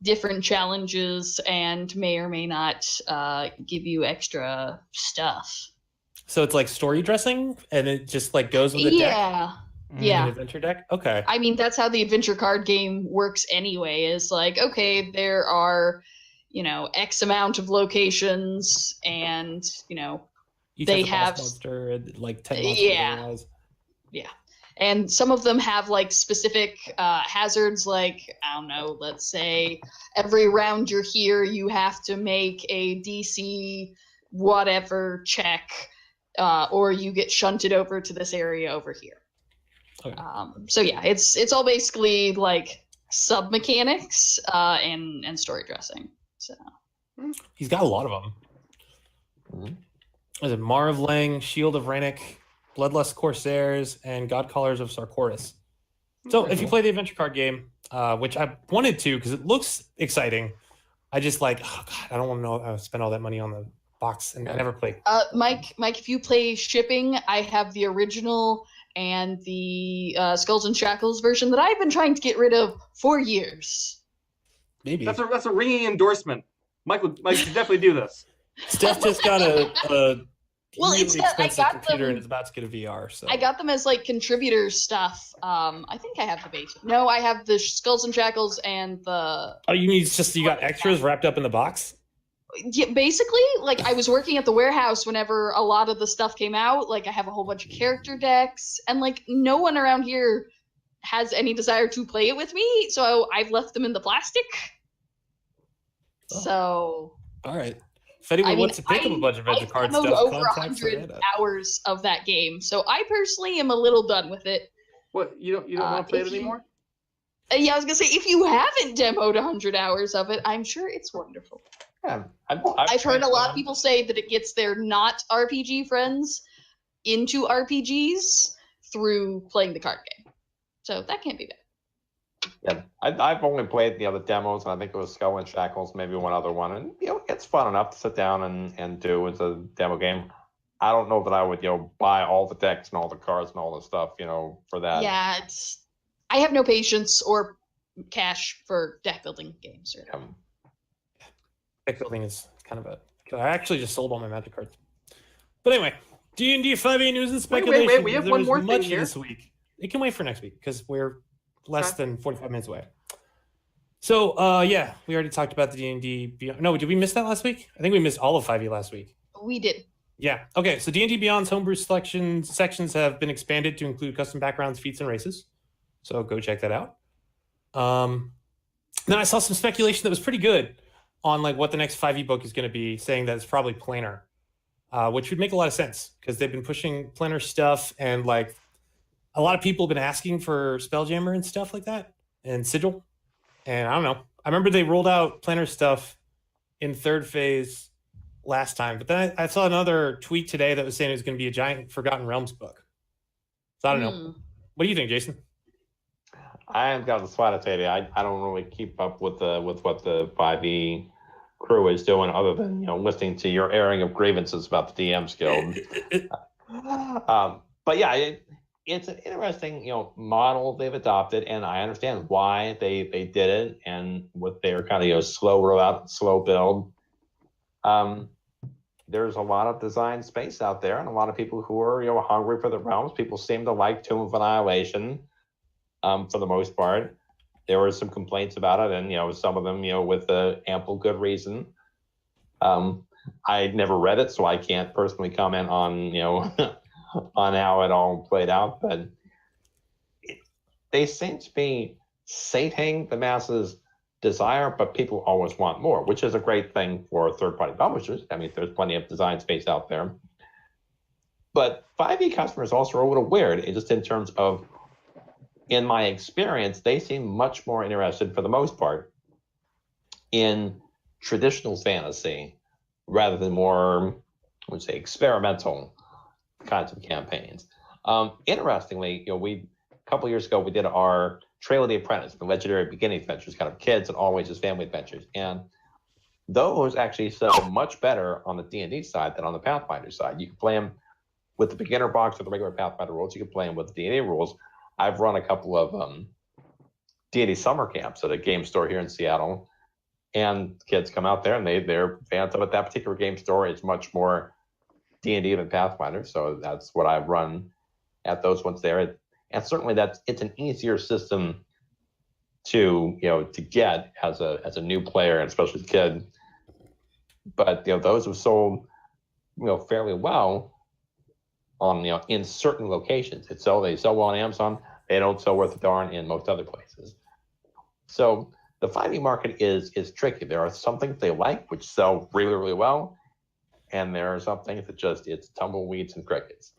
different challenges and may or may not give you extra stuff. So it's like story dressing, and it just goes with the deck. Yeah. An adventure deck? Okay. I mean, that's how the adventure card game works anyway, is okay, there are, X amount of locations and, Each they has a have boss monster and 10 monsters. Yeah. And some of them have specific hazards, I don't know, let's say every round you're here, you have to make a DC whatever check, or you get shunted over to this area over here. Okay. So yeah, it's all basically sub mechanics and story dressing. So he's got a lot of them. Was it Mar of Lang, Shield of Rannick, Bloodlust Corsairs, and Godcallers of Sarkoris. So if you play the adventure card game, which I wanted to because it looks exciting, I just like, oh God, I don't want to know spend all that money on the box, and I never played. Mike, if you play shipping, I have the original and the Skulls and Shackles version that I've been trying to get rid of for years. Maybe that's a ringing endorsement. Mike should definitely do this. Steph just got a well, really it's that I expensive got computer them, and is about to get a VR. So I got them as like contributor stuff. I think I have the base. No, I have the Skulls and Shackles and the. Oh, you mean you got extras wrapped up in the box? Yeah, basically, like I was working at the warehouse whenever a lot of the stuff came out. Like I have a whole bunch of character decks, and like no one around here has any desire to play it with me, so I've left them in the plastic. Oh. So. All right. If anyone wants to pick up a bunch of adventure card stuff, over contact 100 Savannah. hours of that game, so I personally am a little done with it. What, you don't want to play it anymore? Yeah, I was gonna say, if you haven't demoed 100 hours of it, I'm sure it's wonderful. Yeah, I've heard a lot of people say that it gets their not RPG friends into RPGs through playing the card game, so that can't be bad. Yeah, I've only played the other demos, and I think it was Skull and Shackles, maybe one other one, and it's fun enough to sit down and do as a demo game. I don't know that I would buy all the decks and all the cards and all the stuff for that. Yeah, I have no patience or cash for deck building games. Deck building is kind of I actually just sold all my Magic cards. But anyway, D&D 5e news and speculation. Wait, we have one more thing here this week. It can wait for next week because we're less than 45 minutes away. So, yeah, we already talked about the D&D Beyond. No, did we miss that last week? I think we missed all of 5e last week. We did. Yeah. Okay, so D&D Beyond's homebrew sections have been expanded to include custom backgrounds, feats, and races. So go check that out. Then I saw some speculation that was pretty good on like what the next 5e book is going to be, saying that it's probably planar, which would make a lot of sense because they've been pushing planar stuff, and like a lot of people have been asking for Spelljammer and stuff like that, and Sigil. And I don't know. I remember they rolled out planar stuff in third phase last time, but then I saw another tweet today that was saying it was going to be a giant Forgotten Realms book. So I don't know. What do you think, Jason? I haven't got the slightest idea. I don't really keep up with what the 5e crew is doing, other than listening to your airing of grievances about the DM's Guild. But yeah, it's an interesting model they've adopted, and I understand why they did it and what their kind of slow rollout, slow build. There's a lot of design space out there, and a lot of people who are hungry for the realms. People seem to like Tomb of Annihilation. For the most part, there were some complaints about it, and some of them with ample good reason. I never read it, so I can't personally comment on on how it all played out, but they seem to be sating the masses' desire, but people always want more, which is a great thing for third-party publishers. I mean, there's plenty of design space out there. But 5e customers also are a little weird, just in terms of, in my experience, they seem much more interested, for the most part, in traditional fantasy rather than more, I would say, experimental kinds of campaigns. Interestingly, a couple years ago, we did our Trail of the Apprentice, the legendary beginning adventures, kind of kids and always as family adventures, and those actually sell much better on the D&D side than on the Pathfinder side. You can play them with the beginner box or the regular Pathfinder rules. You can play them with the D&D rules. I've run a couple of D&D summer camps at a game store here in Seattle, and kids come out there and they're fans of it. That particular game store is much more D&D than Pathfinder, so that's what I've run at those ones there. And certainly it's an easier system to get as a new player, and especially as a kid. But those have sold fairly well on in certain locations. They sell well on Amazon. They don't sell worth a darn in most other places. So the 5e market is tricky. There are some things they like which sell really, really well, and there are some things that it's tumbleweeds and crickets.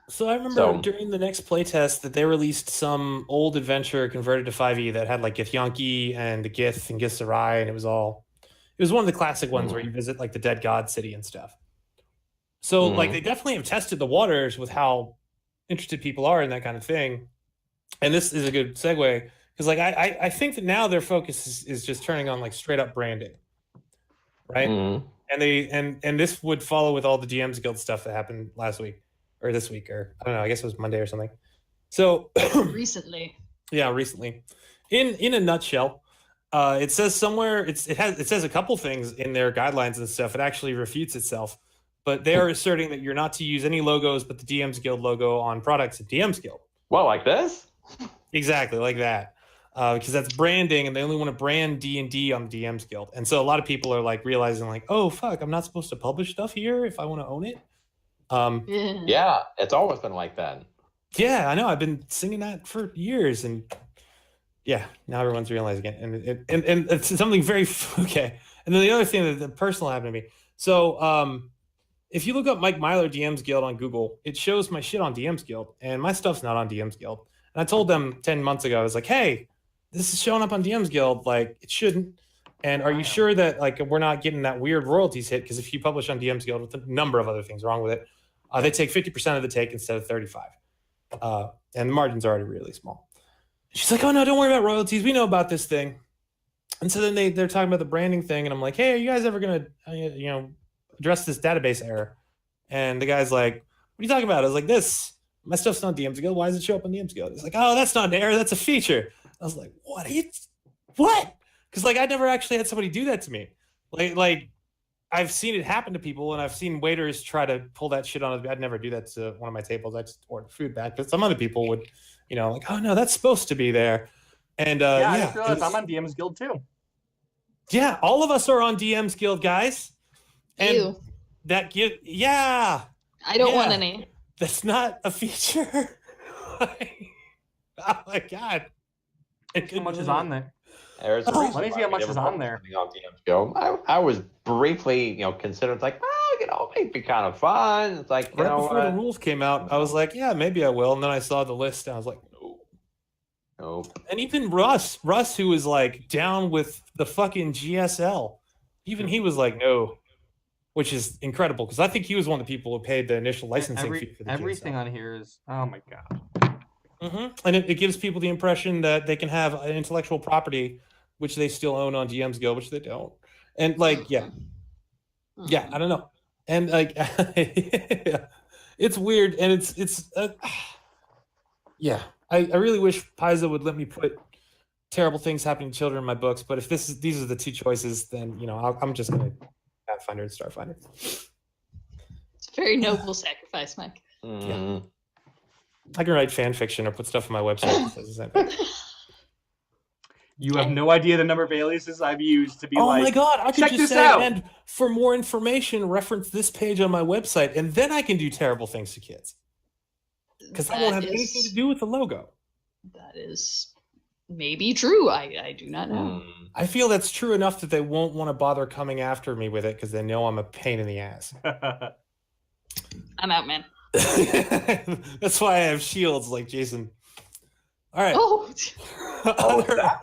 So I remember during the next playtest that they released some old adventure converted to 5e that had like Githyanki and the Gith and Githzerai, and it was one of the classic ones where you visit like the Dead God City and stuff. So like they definitely have tested the waters with how interested people are in that kind of thing. And this is a good segue because like I think that now their focus is just turning on like straight up branding, right? And they and this would follow with all the GMs Guild stuff that happened last week or this week, or I don't know, I guess it was Monday or something. So recently. Yeah, recently. In a nutshell, it says somewhere it says a couple things in their guidelines and stuff. It actually refutes itself, but they are asserting that you're not to use any logos but the DMs Guild logo on products at DMs Guild. Well, like this? Exactly like that, because that's branding, and they only want to brand D&D on the DMs Guild. And so a lot of people are like realizing like, oh fuck, I'm not supposed to publish stuff here if I want to own it. Yeah, it's always been like that. Yeah, I know. I've been singing that for years, and yeah, now everyone's realizing it, and it's something very okay. And then the other thing that personal happened to me. So, if you look up Mike Myler DMs Guild on Google, it shows my shit on DMs Guild, and my stuff's not on DMs Guild. And I told them 10 months ago, I was like, hey, this is showing up on DMs Guild, like it shouldn't. And are you sure that like we're not getting that weird royalties hit? Because if you publish on DMs Guild with a number of other things wrong with it, they take 50% of the take instead of 35. And the margins are already really small. She's like, oh no, don't worry about royalties. We know about this thing. And so then they're talking about the branding thing. And I'm like, hey, are you guys ever going to, address this database error? And the guy's like, what are you talking about? I was like, my stuff's not DMs Guild. Why does it show up on DMs Guild? He's like, oh, that's not an error. That's a feature. I was like, what? What? Because like, I never actually had somebody do that to me. Like I've seen it happen to people, and I've seen waiters try to pull that shit on. I'd never do that to one of my tables. I just order food back. But some other people would, like, oh no, that's supposed to be there. And I just realized I'm on DMs Guild too. Yeah, all of us are on DMs Guild, guys. And Ew. I don't want any. That's not a feature. Oh my god. How much is on there? There's a reason let me see how much is on there. On DMs Guild. I was briefly, considered like, it'd be kind of fun. It's like, right before the rules came out, I was like, yeah, maybe I will. And then I saw the list, and I was like, no. And even Russ, who was like down with the fucking GSL, even he was like, no, which is incredible because I think he was one of the people who paid the initial licensing fee for the everything GSL. on here is, oh my god. And it gives people the impression that they can have an intellectual property which they still own on DMs Guild, which they don't. And like, yeah, I don't know. And like, it's weird, and it's I really wish Paizo would let me put terrible things happening to children in my books. But if these are the two choices, then I'm just gonna Pathfinder and Starfinder. It's a very noble sacrifice, Mike. Yeah. I can write fan fiction or put stuff on my website. You have no idea the number of aliases I've used to be oh my god, I could check just this say, out. And for more information, reference this page on my website, and then I can do terrible things to kids. Because that won't have anything to do with the logo. That is maybe true. I do not know. I feel that's true enough that they won't want to bother coming after me with it because they know I'm a pain in the ass. I'm out, man. That's why I have shields like Jason. All right. Oh, that's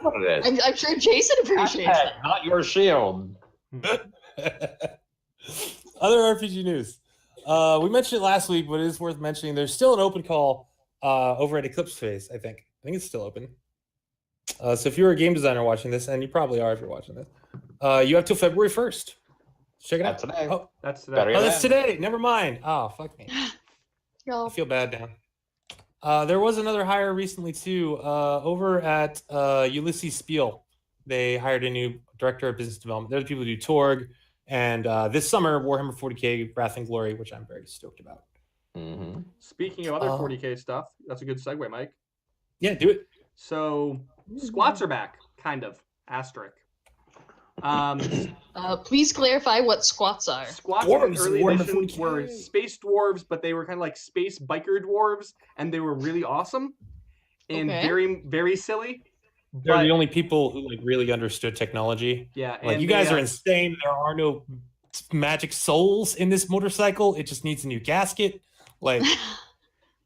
what it is. I'm sure Jason appreciates that. Not your shield. Other RPG news. We mentioned it last week, but it is worth mentioning. There's still an open call over at Eclipse Phase, I think. I think it's still open. So if you're a game designer watching this, and you probably are if you're watching this, you have till February 1st. Check it out. Today. Oh, that's today. Oh, that's today. Never mind. Oh, fuck me. No. I feel bad now. There was another hire recently, too, over at Ulysses Spiel. They hired a new director of business development. They're the people who do Torg. And this summer, Warhammer 40k Wrath and Glory, which I'm very stoked about. Speaking of other 40k stuff, that's a good segue, Mike. Yeah, do it. So, squats are back, kind of. Asterisk. Please clarify what squats are. Squats in early editions were space dwarves, but they were kind of like space biker dwarves, and they were really awesome and very, very silly. They're the only people who like really understood technology. Yeah, like you guys are insane. There are no magic souls in this motorcycle. It just needs a new gasket. Like,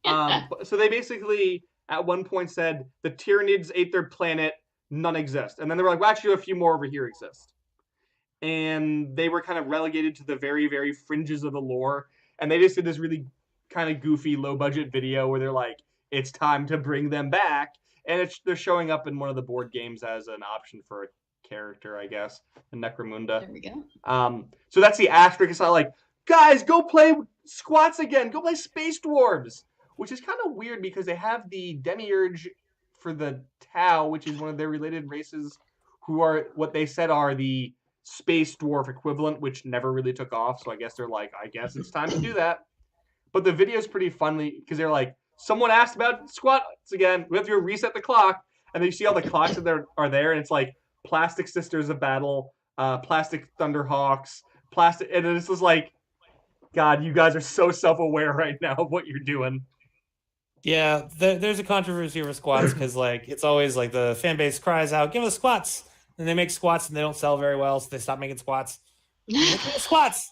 so they basically at one point said the Tyranids ate their planet. None exist. And then they were like, well, actually, a few more over here exist. And they were kind of relegated to the very, very fringes of the lore. and they just did this really kind of goofy, low budget video where they're like, it's time to bring them back, and they're showing up in one of the board games as an option for a character, I guess, in Necromunda. There we go. So that's the asterisk. It's not like, guys, go play squats again. Go play Space Dwarves, which is kind of weird because they have the Demiurge for the Tau, which is one of their related races, who are what they said are the Space Dwarf equivalent, which never really took off. So I guess they're like, I guess it's time to do that. But the video's pretty funny because they're like, someone asked about squats again. We have to reset the clock. And then you see all the clocks that are there, and it's like Plastic Sisters of Battle, Plastic Thunderhawks, Plastic, and it's just like, God, you guys are so self-aware right now of what you're doing. Yeah, there's a controversy over squats because like it's always like the fan base cries out, "Give us squats," and they make squats and they don't sell very well, so they stop making squats. Give us squats.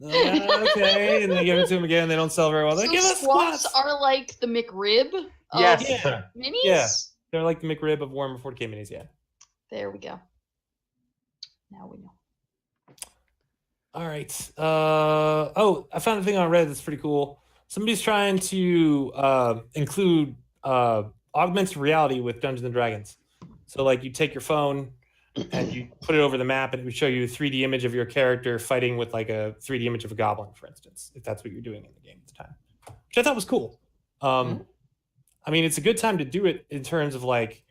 Okay, and they give it to them again, and they don't sell very well. They So give us squats squats. are like the McRib of Yes. Yeah, minis? Yeah. They're like the McRib of Warhammer 40K minis. Yeah. There we go. Now we know. All right. Oh, I found a thing on Reddit that's pretty cool. Somebody's trying to include augmented reality with Dungeons and Dragons. So, like, you take your phone and you put it over the map, and it would show you a 3D image of your character fighting with, like, a 3D image of a goblin, for instance, if that's what you're doing in the game at the time, which I thought was cool. I mean, it's a good time to do it in terms of, like,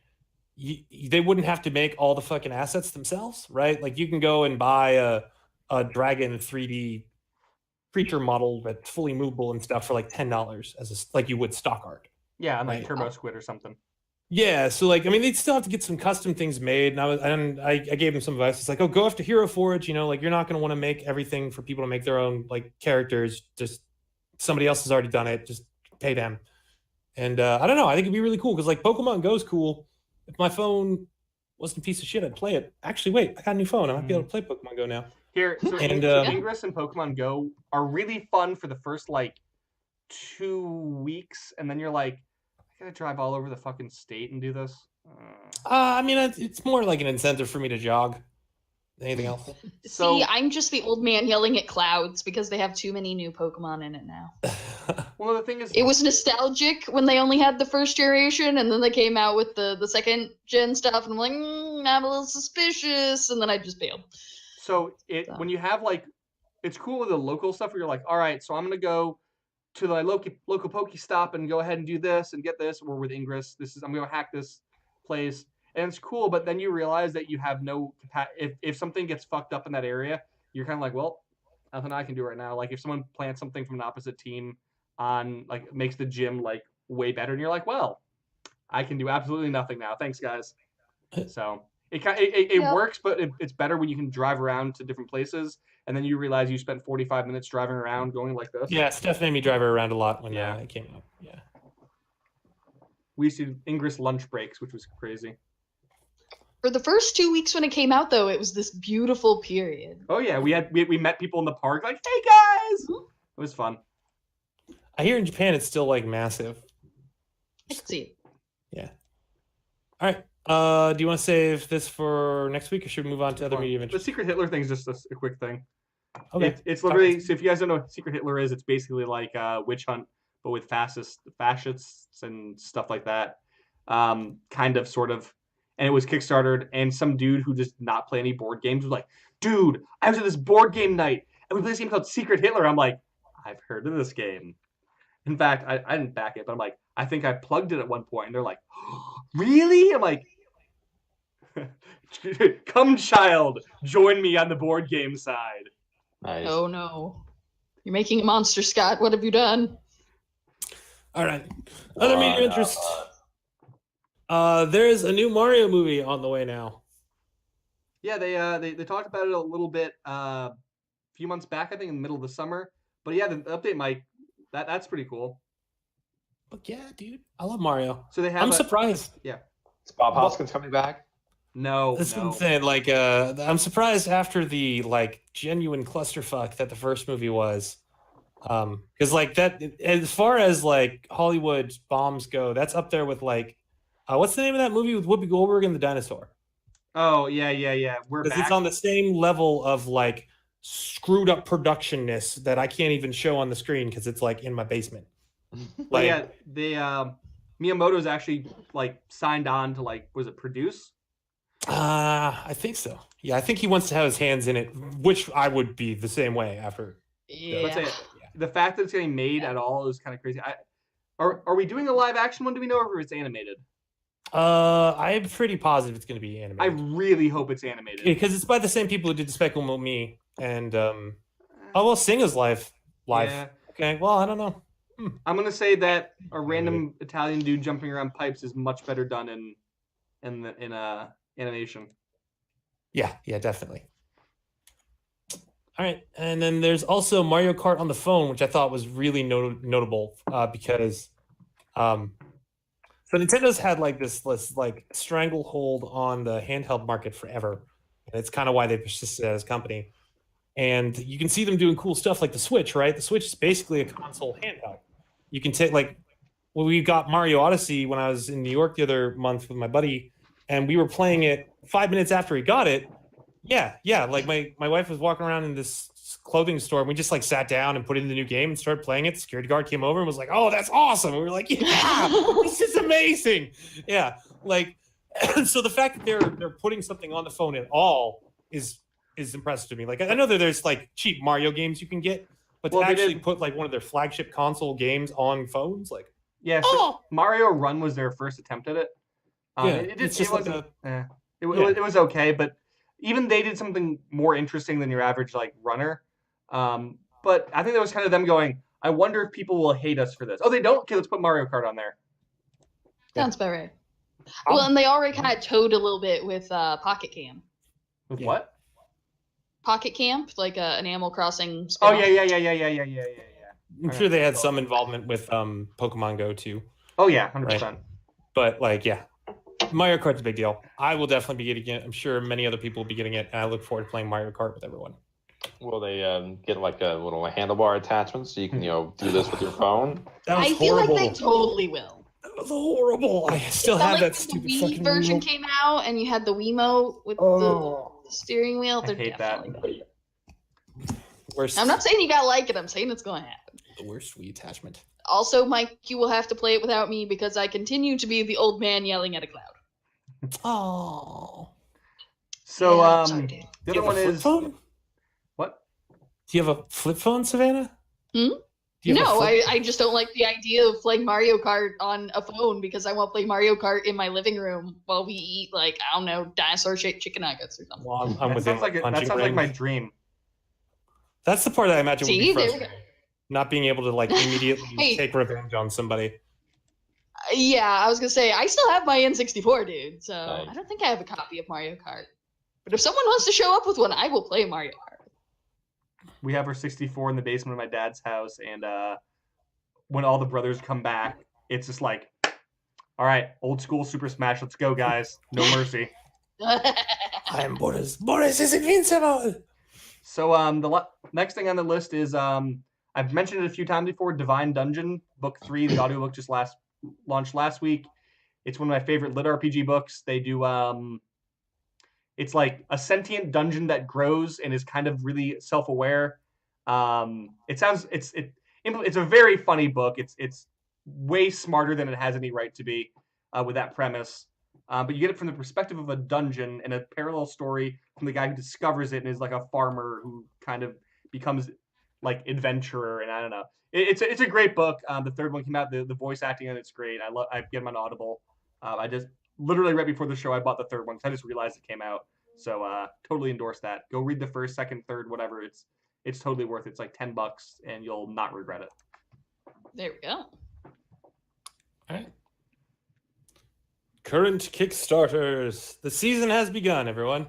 they wouldn't have to make all the fucking assets themselves, right? Like, you can go and buy a dragon 3D creature model that's fully movable and stuff for like $10 as like you would stock art. Yeah, and like Right. Turbo Squid or something. Yeah, so like I mean they'd still have to get some custom things made, and I gave them some advice. It's like, oh, go after Hero Forge, you know, like you're not going to want to make everything for people to make their own like characters. Just somebody else has already done it. Just pay them. And I don't know. I think it'd be really cool because like Pokemon Go's cool. If my phone wasn't a piece of shit, I'd play it. Actually, wait, I got a new phone. I might be able to play Pokemon Go now. Here, so And, Ingress and Pokemon Go are really fun for the first like 2 weeks, and then you're like, I gotta drive all over the fucking state and do this. I mean, it's more like an incentive for me to jog than anything else. So- See, I'm just the old man yelling at clouds because they have too many new Pokemon in it now. Well, the thing is, It was nostalgic when they only had the first generation, and then they came out with the second gen stuff, and I'm like, I'm a little suspicious, and then I just bailed. so when you have like, it's cool with the local stuff where you're like, all right, so I'm gonna go to the local Pokestop and go ahead and do this and get this. Or with Ingress, I'm gonna hack this place, and it's cool. But then you realize that you have no if something gets fucked up in that area, you're kind of like, well, nothing I can do right now. Like if someone plants something from an opposite team on like makes the gym like way better, and you're like, well, I can do absolutely nothing now. Thanks, guys. So it Yeah. works, but it's better when you can drive around to different places, and then you realize you spent 45 minutes driving around going like this. Yeah, Steph made me drive her around a lot when Yeah. it came out. Yeah. We used to do Ingress lunch breaks, which was crazy. For the first 2 weeks when it came out, though, it was this beautiful period. Oh yeah, we met people in the park like, hey guys, it was fun. I hear in Japan it's still like massive. I can see it. Yeah. All right. Do you want to save this for next week, or should we move on to other media The interests? Secret Hitler thing is just a quick thing. Okay. It's literally, so if you guys don't know what Secret Hitler is, it's basically like a witch hunt, but with fascists and stuff like that. Kind of, sort of. And it was Kickstartered, and some dude who just did not play any board games was like, dude, I was at this board game night, and we played this game called Secret Hitler. I'm like, I've heard of this game. In fact, I didn't back it, but I'm like, I think I plugged it at one point, and they're like, really? I'm like, come child, join me on the board game side. Nice. Oh no. You're making a monster, Scott. What have you done? All right. Other media interest. There's a new Mario movie on the way now. Yeah, they talked about it a little bit a few months back, I think, in the middle of the summer. But yeah, the update, Mike, that's pretty cool. But yeah, dude, I love Mario. So they have. I'm surprised. Is Bob Hoskins coming back? No, That's no. the thing. Like, I'm surprised after the like genuine clusterfuck that the first movie was. Because like that, as far as like Hollywood bombs go, that's up there with like, what's the name of that movie with Whoopi Goldberg and the dinosaur? Oh yeah. We're Because back. it's on the same level of like screwed up productionness that I can't even show on the screen because it's like in my basement. But yeah, they Miyamoto's actually like signed on to like was it produce? I think so. Yeah, I think he wants to have his hands in it, which I would be the same way after. Let's say the fact that it's getting made at all is kind of crazy. Are we doing a live action one? Do we know if it's animated? I'm pretty positive it's going to be I animated. really hope it's animated Because it's by the same people who did Despicable Me and Sing is live. Yeah. Okay, well, I don't know. I'm gonna say that a random Italian dude jumping around pipes is much better done in animation. Yeah, definitely. All right, and then there's also Mario Kart on the phone, which I thought was really notable because so Nintendo's had like this like stranglehold on the handheld market forever, and it's kind of why they persisted as a company. And you can see them doing cool stuff like the Switch, right? The Switch is basically a console handheld. You can take we got Mario Odyssey when I was in New York the other month with my buddy, and we were playing it 5 minutes after he got it. Yeah. Like my wife was walking around in this clothing store, and we just like sat down and put in the new game and started playing it. The security guard came over and was like, "Oh, that's awesome!" And we were like, "Yeah, this is amazing." Yeah, like so the fact that they're putting something on the phone at all is impressive to me. Like I know that there's like cheap Mario games you can get, but to actually put like one of their flagship console games on phones, like Mario Run was their first attempt at it. It was okay, but even they did something more interesting than your average like runner. But I think that was kind of them going, I wonder if people will hate us for this. Oh, they don't? Okay, let's put Mario Kart on there. Sounds about right. Well, and they already kind of towed a little bit with Pocket Camp. With what? Pocket Camp, like an Animal Crossing spin-off. Oh, yeah. I'm sure they had some involvement with Pokemon Go too. Oh yeah, 100%. Right? But like, yeah, Mario Kart's a big deal. I will definitely be getting it. I'm sure many other people will be getting it, and I look forward to playing Mario Kart with everyone. Will they get like a little handlebar attachment so you can do this with your phone? I feel like they totally will. That was horrible. I still have that stupid Wii fucking version Wiimote. Came out, and you had the Wiimote with the steering wheel. I hate that. Worst. I'm not saying you gotta like it. I'm saying it's going to happen. The worst Wii attachment. Also, Mike, you will have to play it without me because I continue to be the old man yelling at a cloud. Oh. So sorry, the other one is phone? What? Do you have a flip phone, Savannah? No, I just don't like the idea of playing Mario Kart on a phone because I won't play Mario Kart in my living room while we eat, like, I don't know, dinosaur-shaped chicken nuggets or something. Well, I'm that sounds like my dream. That's the part I imagine would be there we frustrating. Not being able to like immediately take revenge on somebody. Yeah, I was gonna say I still have my N64, dude. So Nice. I don't think I have a copy of Mario Kart. But if someone wants to show up with one, I will play Mario Kart. We have our 64 in the basement of my dad's house, and when all the brothers come back, it's just like, all right, old school Super Smash, let's go, guys. No mercy. I am Boris. Boris is invincible. So the next thing on the list is I've mentioned it a few times before, Divine Dungeon, Book 3. The audiobook just launched last week. It's one of my favorite lit RPG books. They do it's like a sentient dungeon that grows and is kind of really self-aware. It's a very funny book. It's way smarter than it has any right to be with that premise. But you get it from the perspective of a dungeon and a parallel story from the guy who discovers it and is like a farmer who kind of becomes like adventurer. And I don't know. It's a great book. The third one came out. The voice acting on it's great. I get them on Audible. I just literally right before the show I bought the third one because I just realized it came out. So totally endorse that. Go read the first, second, third, whatever. It's totally worth it. It's like $10 and you'll not regret it. There we go. All right. Current Kickstarters. The season has begun, everyone.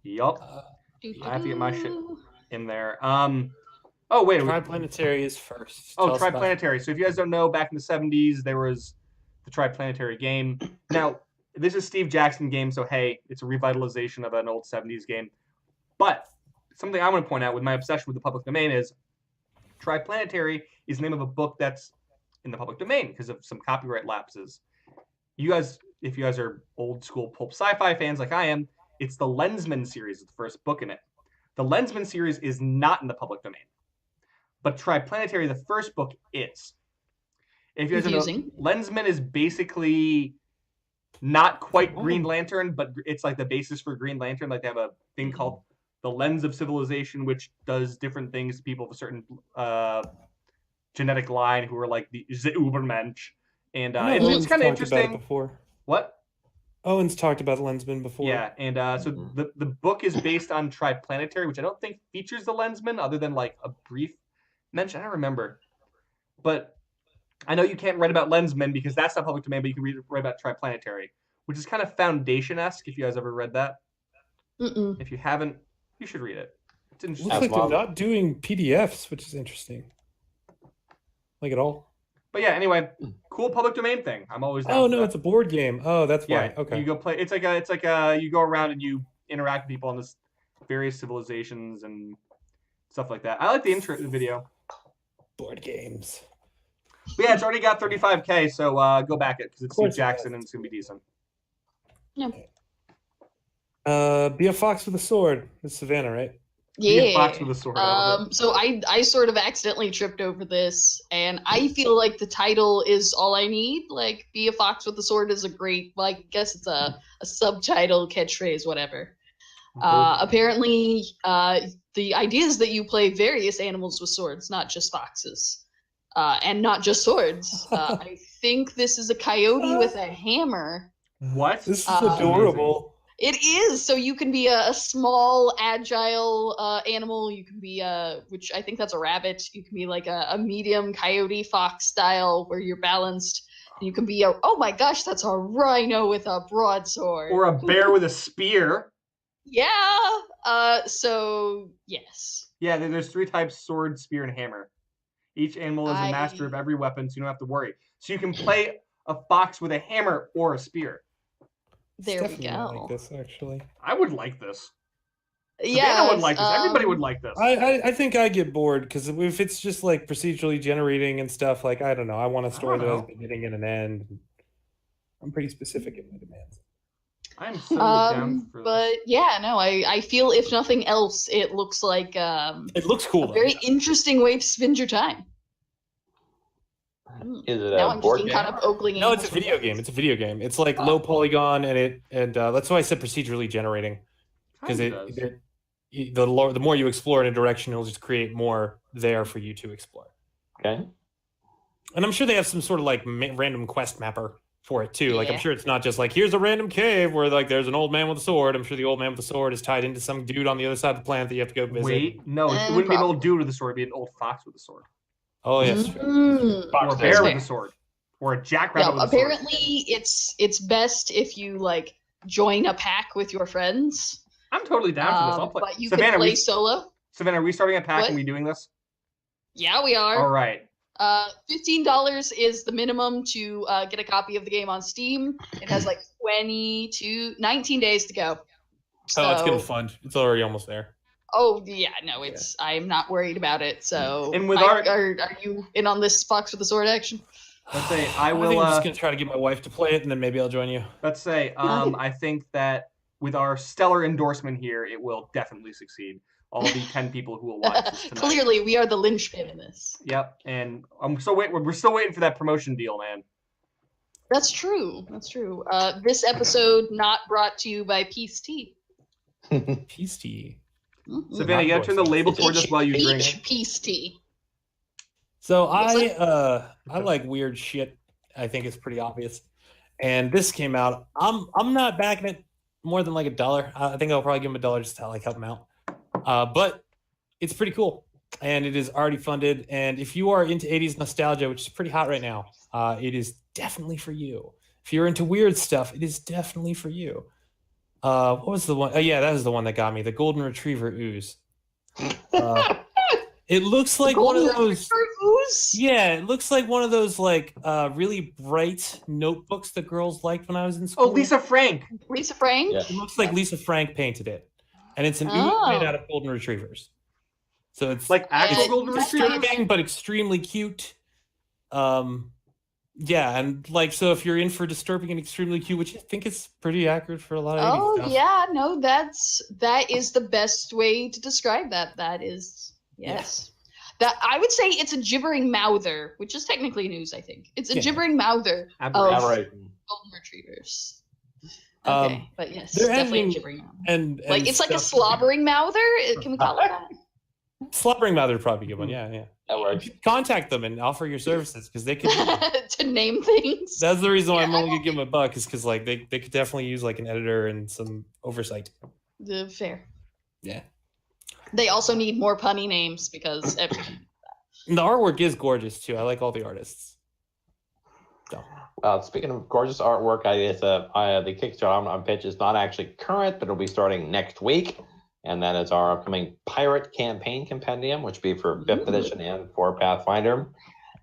Yup. I have to get my shit in there. Oh, wait. Triplanetary is first. Oh, Triplanetary. So if you guys don't know, back in the 70s, there was the Triplanetary game. Now, this is Steve Jackson game, so hey, it's a revitalization of an old 70s game. But something I want to point out with my obsession with the public domain is Triplanetary is the name of a book that's in the public domain because of some copyright lapses. You guys, if you guys are old school pulp sci-fi fans like I am, it's the Lensman series, the first book in it. The Lensman series is not in the public domain, but Triplanetary, the first book, is. If you guys don't know, Lensman is basically not quite Green Lantern, but it's like the basis for Green Lantern. Like they have a thing called the Lens of Civilization, which does different things to people of a certain genetic line who are like the Ubermensch. And it's kind of interesting. Before. What? Owen's talked about Lensman before. Yeah, and so the book is based on Triplanetary, which I don't think features the Lensman other than like a brief mention. I don't remember. But I know you can't write about Lensman because that's not public domain, but you can write about Triplanetary, which is kind of Foundation-esque, if you guys ever read that. If you haven't, you should read it. It's interesting. Looks like they're not doing PDFs, which is interesting. Like at all. But yeah, anyway, cool public domain thing. I'm always down Oh for no, that. it's a board game. Oh, that's why. Okay. You go play. It's like you go around and you interact with people on this various civilizations and stuff like that. I like the intro video. Board games. But yeah, it's already got 35K, so go back it because it's Steve Jackson and it's gonna be decent. Yeah. Be a fox with a sword. It's Savannah, right? Yeah. Be a fox with a sword. So I sort of accidentally tripped over this, and I feel like the title is all I need. Like, be a fox with a sword is a great, well, I guess it's a subtitle, catchphrase, whatever. Apparently, the idea is that you play various animals with swords, not just foxes. And not just swords. I think this is a coyote with a hammer. What? This is adorable. It is. So you can be a small, agile animal. You can be which I think that's a rabbit. You can be like a medium coyote fox style where you're balanced. And you can be oh my gosh, that's a rhino with a broadsword. Or a bear with a spear. Yeah. So yes. Yeah, there's 3 types: sword, spear, and hammer. Each animal is a master of every weapon, so you don't have to worry. So you can play a fox with a hammer or a spear. There we go. Like this, actually. I would like this. Yeah, Savannah would like this. Everybody would like this. I think I get bored because if it's just like procedurally generating and stuff, like I don't know. I want a story that has a beginning and an end. I'm pretty specific in my demands. I'm so down for but this. yeah, no, I feel if nothing else, it looks like it looks cool. A very interesting way to spend your time. Is it now a I'm board just game? kind of ogling. No, it's a video game. It's a video game. It's like low polygon, and that's why I said procedurally generating, because the more you explore in a direction, it'll just create more there for you to explore. Okay. And I'm sure they have some sort of like random quest mapper for it too. Like Yeah. I'm sure it's not just like here's a random cave where like there's an old man with a sword. I'm sure the old man with the sword is tied into some dude on the other side of the planet that you have to go visit. Wait, no, it wouldn't be an old dude with a sword. It'd be an old fox with a sword. Oh yes. Mm. Or a bear with a sword. Or a jackrabbit with a sword. Apparently, it's best if you like join a pack with your friends. I'm totally down for this. I'll play. But you Savannah, can play solo. Savannah, are we starting a pack What? and we doing this? Yeah, we are. All right. $15 is the minimum to get a copy of the game on Steam. It has like 19 days to go. So, Oh, it's gonna fund. It's already almost there. Oh yeah, no, it's. I'm not worried about it. So, And with are you in on this fox with the sword action? Let's say I I will. think I'm just gonna try to get my wife to play it, and then maybe I'll join you. Let's say I think that with our stellar endorsement here, it will definitely succeed. All the 10 people who will watch this tonight. Clearly, we are the linchpin in this. Yep, and we're still waiting for that promotion deal, man. That's true. That's true. This episode not brought to you by Peace Tea. Peace tea. Mhm. Savannah, you gotta turn the label towards us while you drink. Peach Peace Tea. So What's I like weird shit. I think it's pretty obvious. And this came out. I'm not backing it more than like $1. I think I'll probably give him $1 just to like help him out. But it's pretty cool, and it is already funded. And if you are into 80s nostalgia, which is pretty hot right now, it is definitely for you. If you're into weird stuff, it is definitely for you. What was the one? Oh yeah, that was the one that got me. The Golden Retriever Ooze. It looks like one of those. Ooze? Yeah, it looks like one of those like really bright notebooks that girls liked when I was in school. Oh, Lisa Frank. Lisa Frank? Yeah. It looks like Lisa Frank painted it, and it's an ooze Oh. made out of golden retrievers. So it's Like actual Yeah, golden that's retrievers? disturbing but extremely cute. Yeah, and like so, if you're in for disturbing and extremely cute, which I think is pretty accurate for a lot of 80s Oh stuff. yeah, no, that is the best way to describe that. That is yes. That I would say it's a gibbering mouther, which is technically news, I think. It's a Yeah. gibbering mouther of Aberration. golden retrievers. Okay, but yes, they're definitely a having- gibbering mouther. And Like it's like a stuff- slobbering mouther. Can we call it that? slobbering mouth would probably be a good one. Yeah. That works. Contact them and offer your services because they could. To name things. That's the reason why I'm Yeah, only gonna give them $1 is because like they could definitely use like an editor and some oversight. Fair. Yeah. They also need more punny names because And the artwork is gorgeous too. I like all the artists. So. Speaking of gorgeous artwork, the Kickstarter on pitch is not actually current, but it'll be starting next week. And that is our upcoming Pirate Campaign Compendium, which will be for 5th edition and for Pathfinder.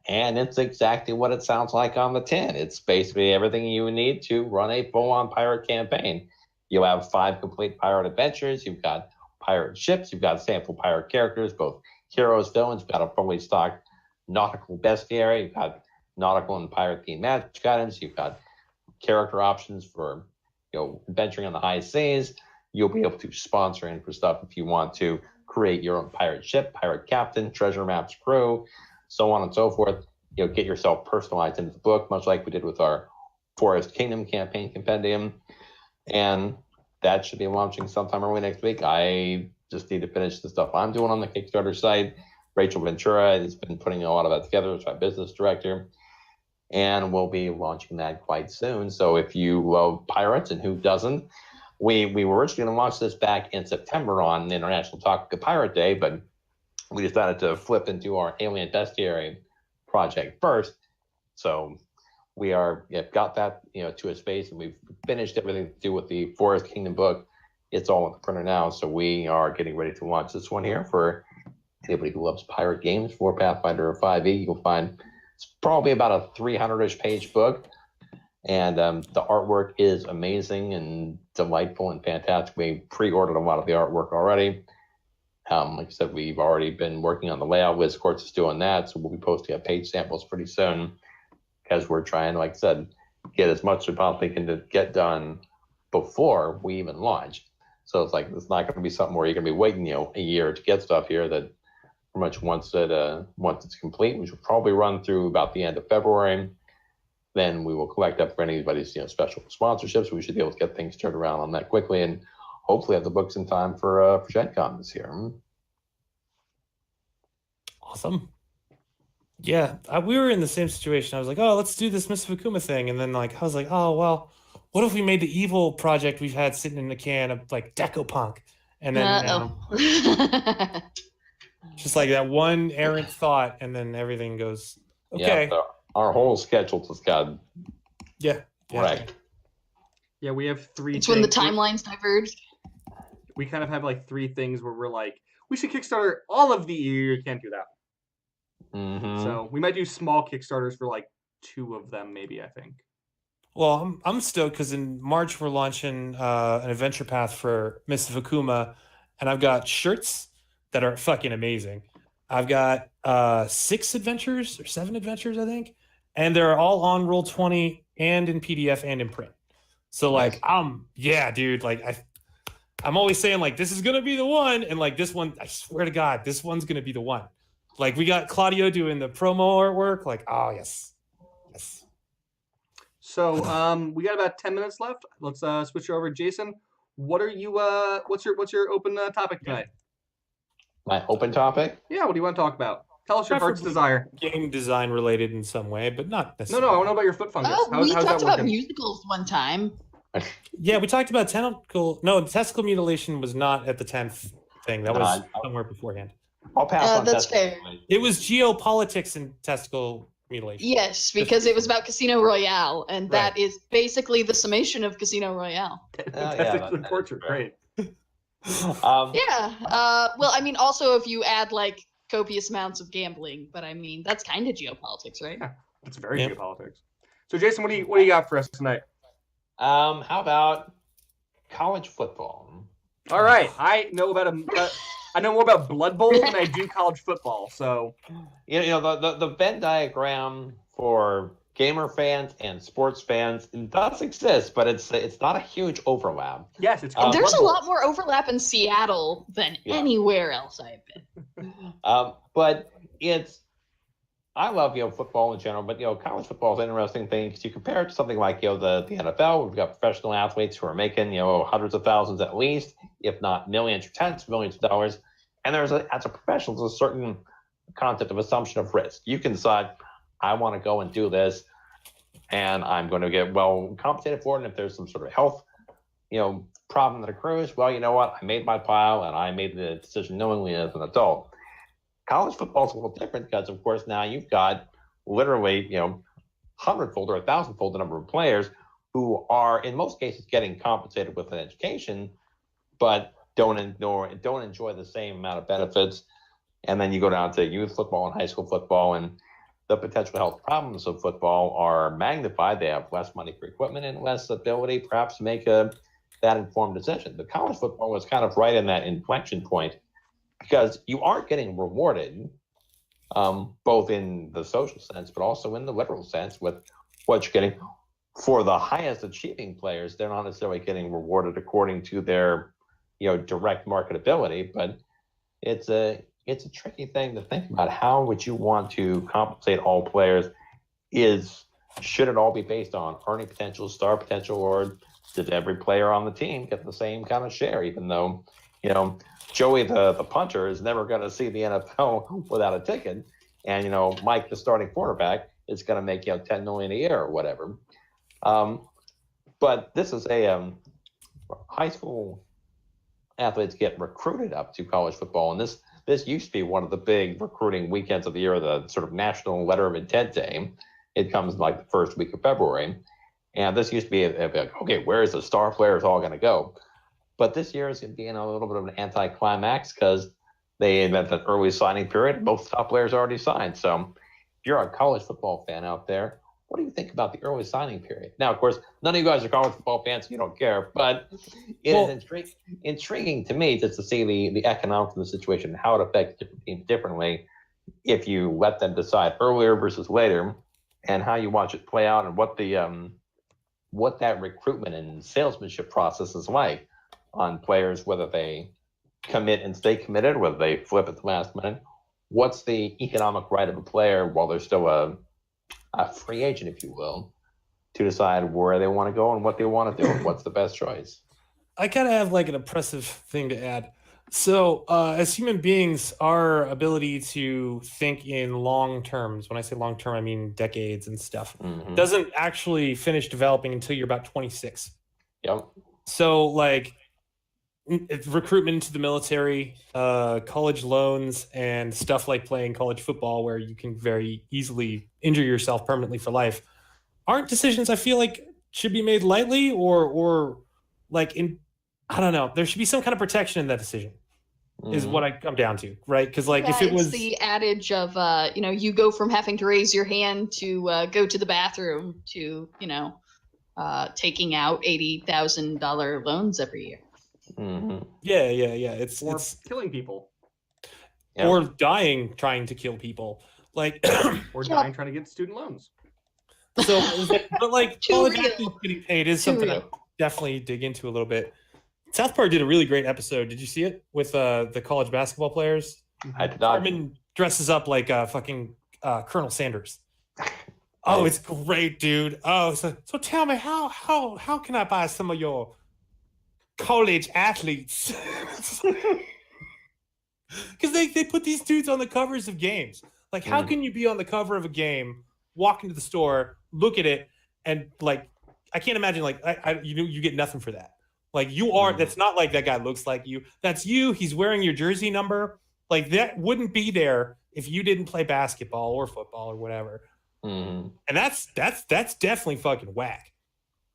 And it's exactly what it sounds like on the tin. It's basically everything you need to run a full-on pirate campaign. You have 5 complete pirate adventures. You've got pirate ships. You've got sample pirate characters, both heroes, villains. You've got a fully stocked nautical bestiary. You've got nautical and pirate-themed magic items. You've got character options for adventuring on the high seas. You'll be able to sponsor in for stuff if you want to create your own pirate ship, pirate captain, treasure maps, crew, so on and so forth. Get yourself personalized into the book, much like we did with our Forest Kingdom campaign compendium. And that should be launching sometime early next week. I just need to finish the stuff I'm doing on the Kickstarter site. Rachel Ventura has been putting a lot of that together as my business director. And we'll be launching that quite soon. So if you love pirates, and who doesn't, we were originally going to launch this back in September on International Talk Pirate Day, but we decided to flip into our Alien Bestiary project first. So we got that to a space, and we've finished everything to do with the Forest Kingdom book. It's all in the printer now, so we are getting ready to launch this one here for anybody who loves pirate games for Pathfinder 5e. You'll find it's probably about a 300-ish page book. And the artwork is amazing and delightful and fantastic. We pre-ordered a lot of the artwork already. Like I said, we've already been working on the layout. Wiz Courts is doing that, so we'll be posting up page samples pretty soon because we're trying, like I said, get as much as we possibly can to get done before we even launch. So it's not going to be something where you're going to be waiting a year to get stuff here. That pretty much once it's complete, which will probably run through about the end of February. Then we will collect up for anybody's special sponsorships. We should be able to get things turned around on that quickly, and hopefully have the books in time for Gen Con this year. Awesome. Yeah, we were in the same situation. I was like, oh, let's do this Miss Fakuma thing, and then I was like, oh well, what if we made the evil project we've had sitting in the can of Decopunk, and then just like that one errant thought, and then everything goes okay. Yeah, our whole schedule just got right. Yeah, we have 3 It's things. when the timelines diverged. We kind of have 3 things where we're like, we should Kickstarter all of the year. You can't do that. Mm-hmm. So we might do small Kickstarters for 2 of them, maybe, I think. Well, I'm stoked because in March we're launching an adventure path for Miss Fakuma, and I've got shirts that are fucking amazing. I've got 6 adventures or 7 adventures, I think, and they're all on Roll20 and in PDF and in print. So dude, I'm always saying this is gonna be the one, and this one, I swear to God, this one's gonna be the one. We got Claudio doing the promo artwork. Oh yes. So we got about 10 minutes left. Let's switch over. Jason, what are you? What's your open topic tonight? My open topic? Yeah, what do you want to talk about? Tell us your heart's desire. Game design related in some way, but not necessarily. No, I want to know about your foot fungus. Oh, we how's talked that about working? musicals one time. Yeah, we talked about testicle mutilation was not at the 10th thing. That was somewhere beforehand. I'll pass on that's testicle fair. mutilation. It was geopolitics and testicle mutilation. Yes, because it was about Casino Royale, and that Right. is basically the summation of Casino Royale. Testicle torture, great. Yeah. Well, I mean, also if you add copious amounts of gambling, but I mean that's kind of geopolitics, right? Yeah, it's very Yeah. geopolitics. So, Jason, what do you got for us tonight? How about college football? All right, I know more about Blood Bowl than I do college football. So, The Venn diagram for gamer fans and sports fans. It does exist, but it's not a huge overlap. Yes, it's There's a global. lot more overlap in Seattle than anywhere else I've been. But I love football in general, but college football is an interesting thing because you compare it to something like the NFL. We've got professional athletes who are making hundreds of thousands at least, if not millions or tens of millions of dollars. And as a professional, there's a certain concept of assumption of risk. You can decide, I want to go and do this, and I'm going to get well compensated for it. And if there's some sort of health problem that occurs, well, you know what? I made my pile and I made the decision knowingly as an adult. College football is a little different because, of course, now you've got literally, hundredfold or 1,000-fold the number of players who are, in most cases, getting compensated with an education, but don't enjoy the same amount of benefits. And then you go down to youth football and high school football, and the potential health problems of football are magnified. They have less money for equipment and less ability, perhaps, to make that informed decision. But college football was kind of right in that inflection point, because you aren't getting rewarded, both in the social sense, but also in the literal sense with what you're getting. For the highest achieving players, they're not necessarily getting rewarded according to their, direct marketability. But it's a tricky thing to think about. How would you want to compensate all players? Should it all be based on earning potential, star potential, or did every player on the team get the same kind of share, even though, Joey, the punter, is never going to see the NFL without a ticket, and Mike, the starting quarterback, is going to make $10 million a year or whatever. But this is a high school athletes get recruited up to college football, and this used to be one of the big recruiting weekends of the year, the sort of National Letter of Intent Day. It comes like the first week of February, and this used to be okay, where is the star players all going to go? But this year is going to be in a little bit of an anticlimax because they invented an early signing period. Most top players are already signed. So if you're a college football fan out there, what do you think about the early signing period? Now, of course, none of you guys are college football fans, so you don't care. But it is intriguing to me just to see the economics of the situation and how it affects different teams differently if you let them decide earlier versus later, and how you watch it play out, and what that recruitment and salesmanship process is like on players, whether they commit and stay committed, whether they flip at the last minute. What's the economic right of a player while they're still a free agent, if you will, to decide where they want to go and what they want to do and what's the best choice? I kind of have like an oppressive thing to add. So as human beings, our ability to think in long terms, when I say long term, I mean decades and stuff, doesn't actually finish developing until you're about 26. Yep. So like recruitment into the military, college loans, and stuff like playing college football, where you can very easily injure yourself permanently for life, aren't decisions I feel like should be made lightly, or like I don't know. There should be some kind of protection in that decision, is what I come down to, right? Because like if it was the adage of you go from having to raise your hand to go to the bathroom to taking out $80,000 loans every year. Yeah. It's killing people, or dying trying to kill people, like or dying trying to get student loans. So, but like college real. athletes getting paid is Too something I real. definitely dig into a little bit. South Park did a really great episode. Did you see it with the college basketball players? I did not. Carmen dresses up like fucking Colonel Sanders. Oh, it's great, dude. Oh, so tell me how can I buy some of your college athletes? Because they put these dudes on the covers of games. Like, how can you be on the cover of a game, walk into the store, look at it, and like, I can't imagine like you get nothing for that. Like you are, that's not like that guy looks like you. That's you. He's wearing your jersey number. Like that wouldn't be there if you didn't play basketball or football or whatever. And that's definitely fucking whack,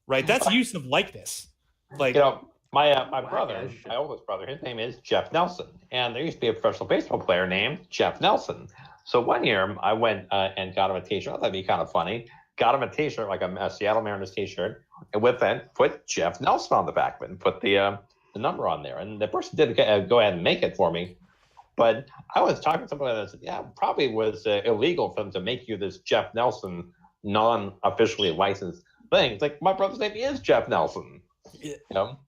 right? That's use of likeness. Like my brother, my oldest brother, his name is Jeff Nelson, and there used to be a professional baseball player named Jeff Nelson. So one year I went and got him a T-shirt. I thought that'd be kind of funny. Got him a T-shirt, like a Seattle Mariners T-shirt, and with that, put Jeff Nelson on the back of it and put the number on there. And the person did go ahead and make it for me. But I was talking to somebody that said, yeah, it probably was illegal for them to make you this Jeff Nelson non-officially licensed things. Like my brother's name is Jeff Nelson. Yeah. You know,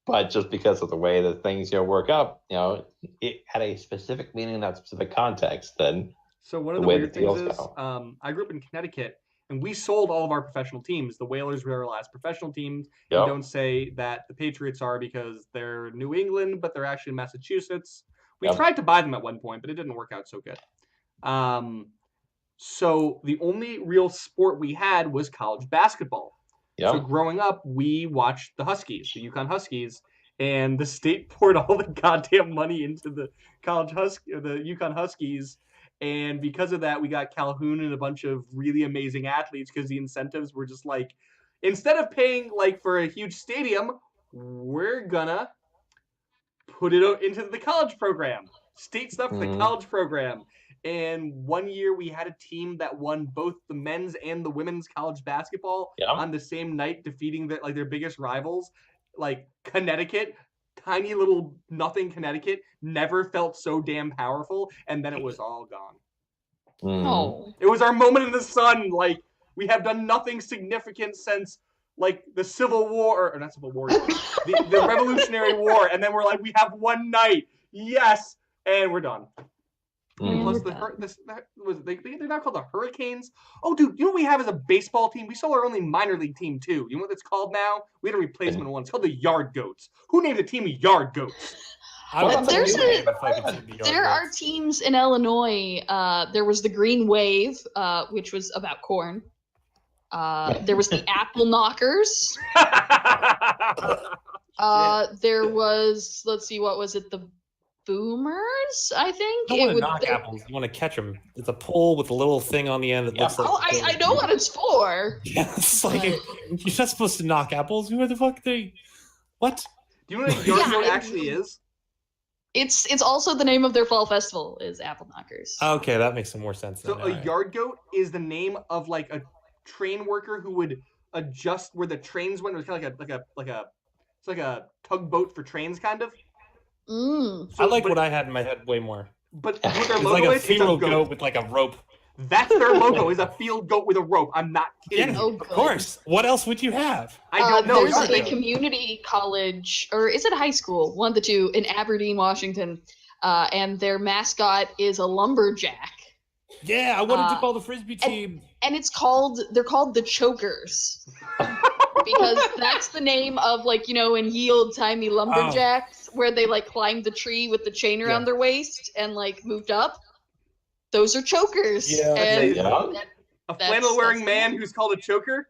but just because of the way that things work up, it had a specific meaning in that specific context. Then So one of the the way weird the deals things is, go. I grew up in Connecticut, and we sold all of our professional teams. The Whalers were our last professional teams. Yep. And don't say that the Patriots are because they're New England, but they're actually Massachusetts. We Yep. tried to buy them at one point, but it didn't work out so good. So the only real sport we had was college basketball. So Yep. growing up, we watched the Huskies, the UConn Huskies, and the state poured all the goddamn money into the the UConn Huskies. And because of that, we got Calhoun and a bunch of really amazing athletes because the incentives were just like, instead of paying like for a huge stadium, we're gonna put it into the college program, state stuff for the college program. And one year we had a team that won both the men's and the women's college basketball on the same night, defeating their biggest rivals, like Connecticut. Tiny little nothing Connecticut never felt so damn powerful, and then it was all gone. Oh. It was our moment in the sun. Like, we have done nothing significant since like the Civil War, or not Civil War, the Revolutionary War, and then we're like, we have one night, yes, and we're done. Plus, they're not called the Hurricanes. Oh, dude, you know what we have as a baseball team? We saw our only minor league team, too. You know what it's called now? We had a replacement one. It's called the Yard Goats. Who named the team Yard Goats? There are teams in Illinois. There was the Green Wave, which was about corn. There was the Apple Knockers. There was, let's see, what was it? The Boomers, I think. You don't want to knock apples. You want to catch them. It's a pole with a little thing on the end that looks like. Oh, I know what it's for. Yeah, it's like you're not supposed to knock apples. Who the fuck they? What? Do you know what a yard goat actually is? It's also the name of their fall festival is Apple Knockers. Okay, that makes some more sense. So a yard goat is the name of like a train worker who would adjust where the trains went. It was kind of like a tugboat for trains, kind of. So, I like what I had in my head way more. But what their It's logo like a is, it's a field goat. goat with like a rope. That's their logo, is a field goat with a rope. I'm not kidding. Yeah, Oh, of course. What else would you have? I don't know. There's a community college, or is it high school? One of the two in Aberdeen, Washington, and their mascot is a lumberjack. Yeah, I wanted to call the frisbee team. And they're called the Chokers. Because that's the name of, like, you know, in ye old timey lumberjacks, where they like climbed the tree with the chain around their waist and like moved up. Those are chokers. Yeah. And a flannel wearing man who's called a choker.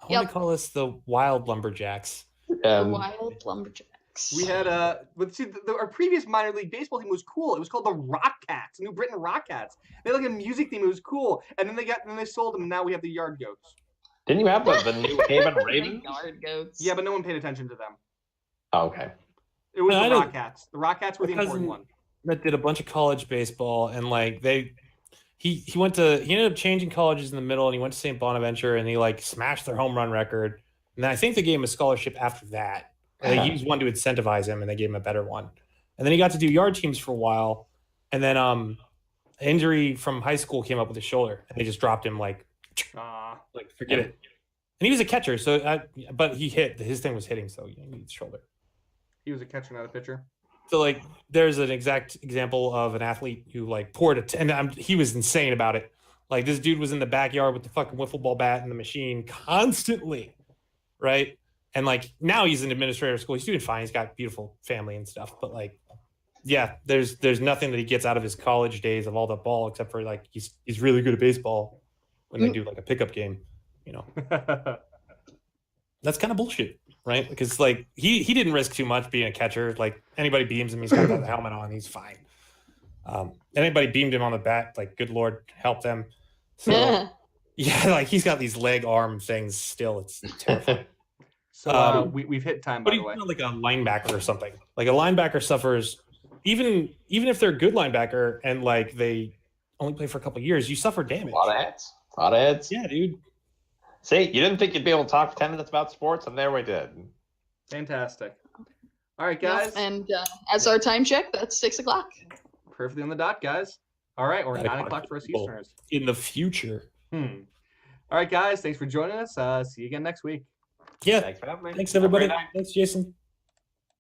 I want to call us the Wild Lumberjacks. The Wild Lumberjacks. We had our previous minor league baseball team was cool. It was called the Rock Cats, New Britain Rock Cats. They had like a music theme. It was cool, and then they sold them. And now we have the Yard Goats. Didn't you have the New Haven Ravens? Yard Goats. Yeah, but no one paid attention to them. Oh, okay. It was the Rock Cats. The Rock Cats were the important one. That did a bunch of college baseball, and like he ended up changing colleges in the middle, and he went to St. Bonaventure, and he like smashed their home run record. And then I think they gave him a scholarship after that. And they used one to incentivize him, and they gave him a better one. And then he got to do yard teams for a while, and then injury from high school came up with his shoulder, and they just dropped him like forget it. And he was a catcher, so but he hit. His thing was hitting, so he needed the shoulder. He was a catcher, not a pitcher. So like, there's an exact example of an athlete who like poured he was insane about it. Like this dude was in the backyard with the fucking wiffle ball bat and the machine constantly, right? And like now he's in administrator school. He's doing fine. He's got beautiful family and stuff. But like, yeah, there's nothing that he gets out of his college days of all the ball except for like he's really good at baseball when they do like a pickup game, you know. That's kind of bullshit. Right, because like he didn't risk too much being a catcher. Like anybody beams him, he's got the helmet on, he's fine. Anybody beamed him on the bat, like good Lord help them. So yeah, like he's got these leg arm things still. It's terrifying. So we've hit time, by the way. But he's not like a linebacker or something. Like a linebacker suffers even if they're a good linebacker and like they only play for a couple of years, you suffer damage. A lot of heads. Yeah, dude. See, you didn't think you'd be able to talk for 10 minutes about sports, and there we did. Fantastic. All right, guys. Yep, and as our time check, that's 6:00. Perfectly on the dot, guys. All right, or 9:00 for us Easterners. In the future. All right, guys. Thanks for joining us. See you again next week. Yeah. Thanks for having me. Thanks, Have a great everybody. night. Thanks, Jason.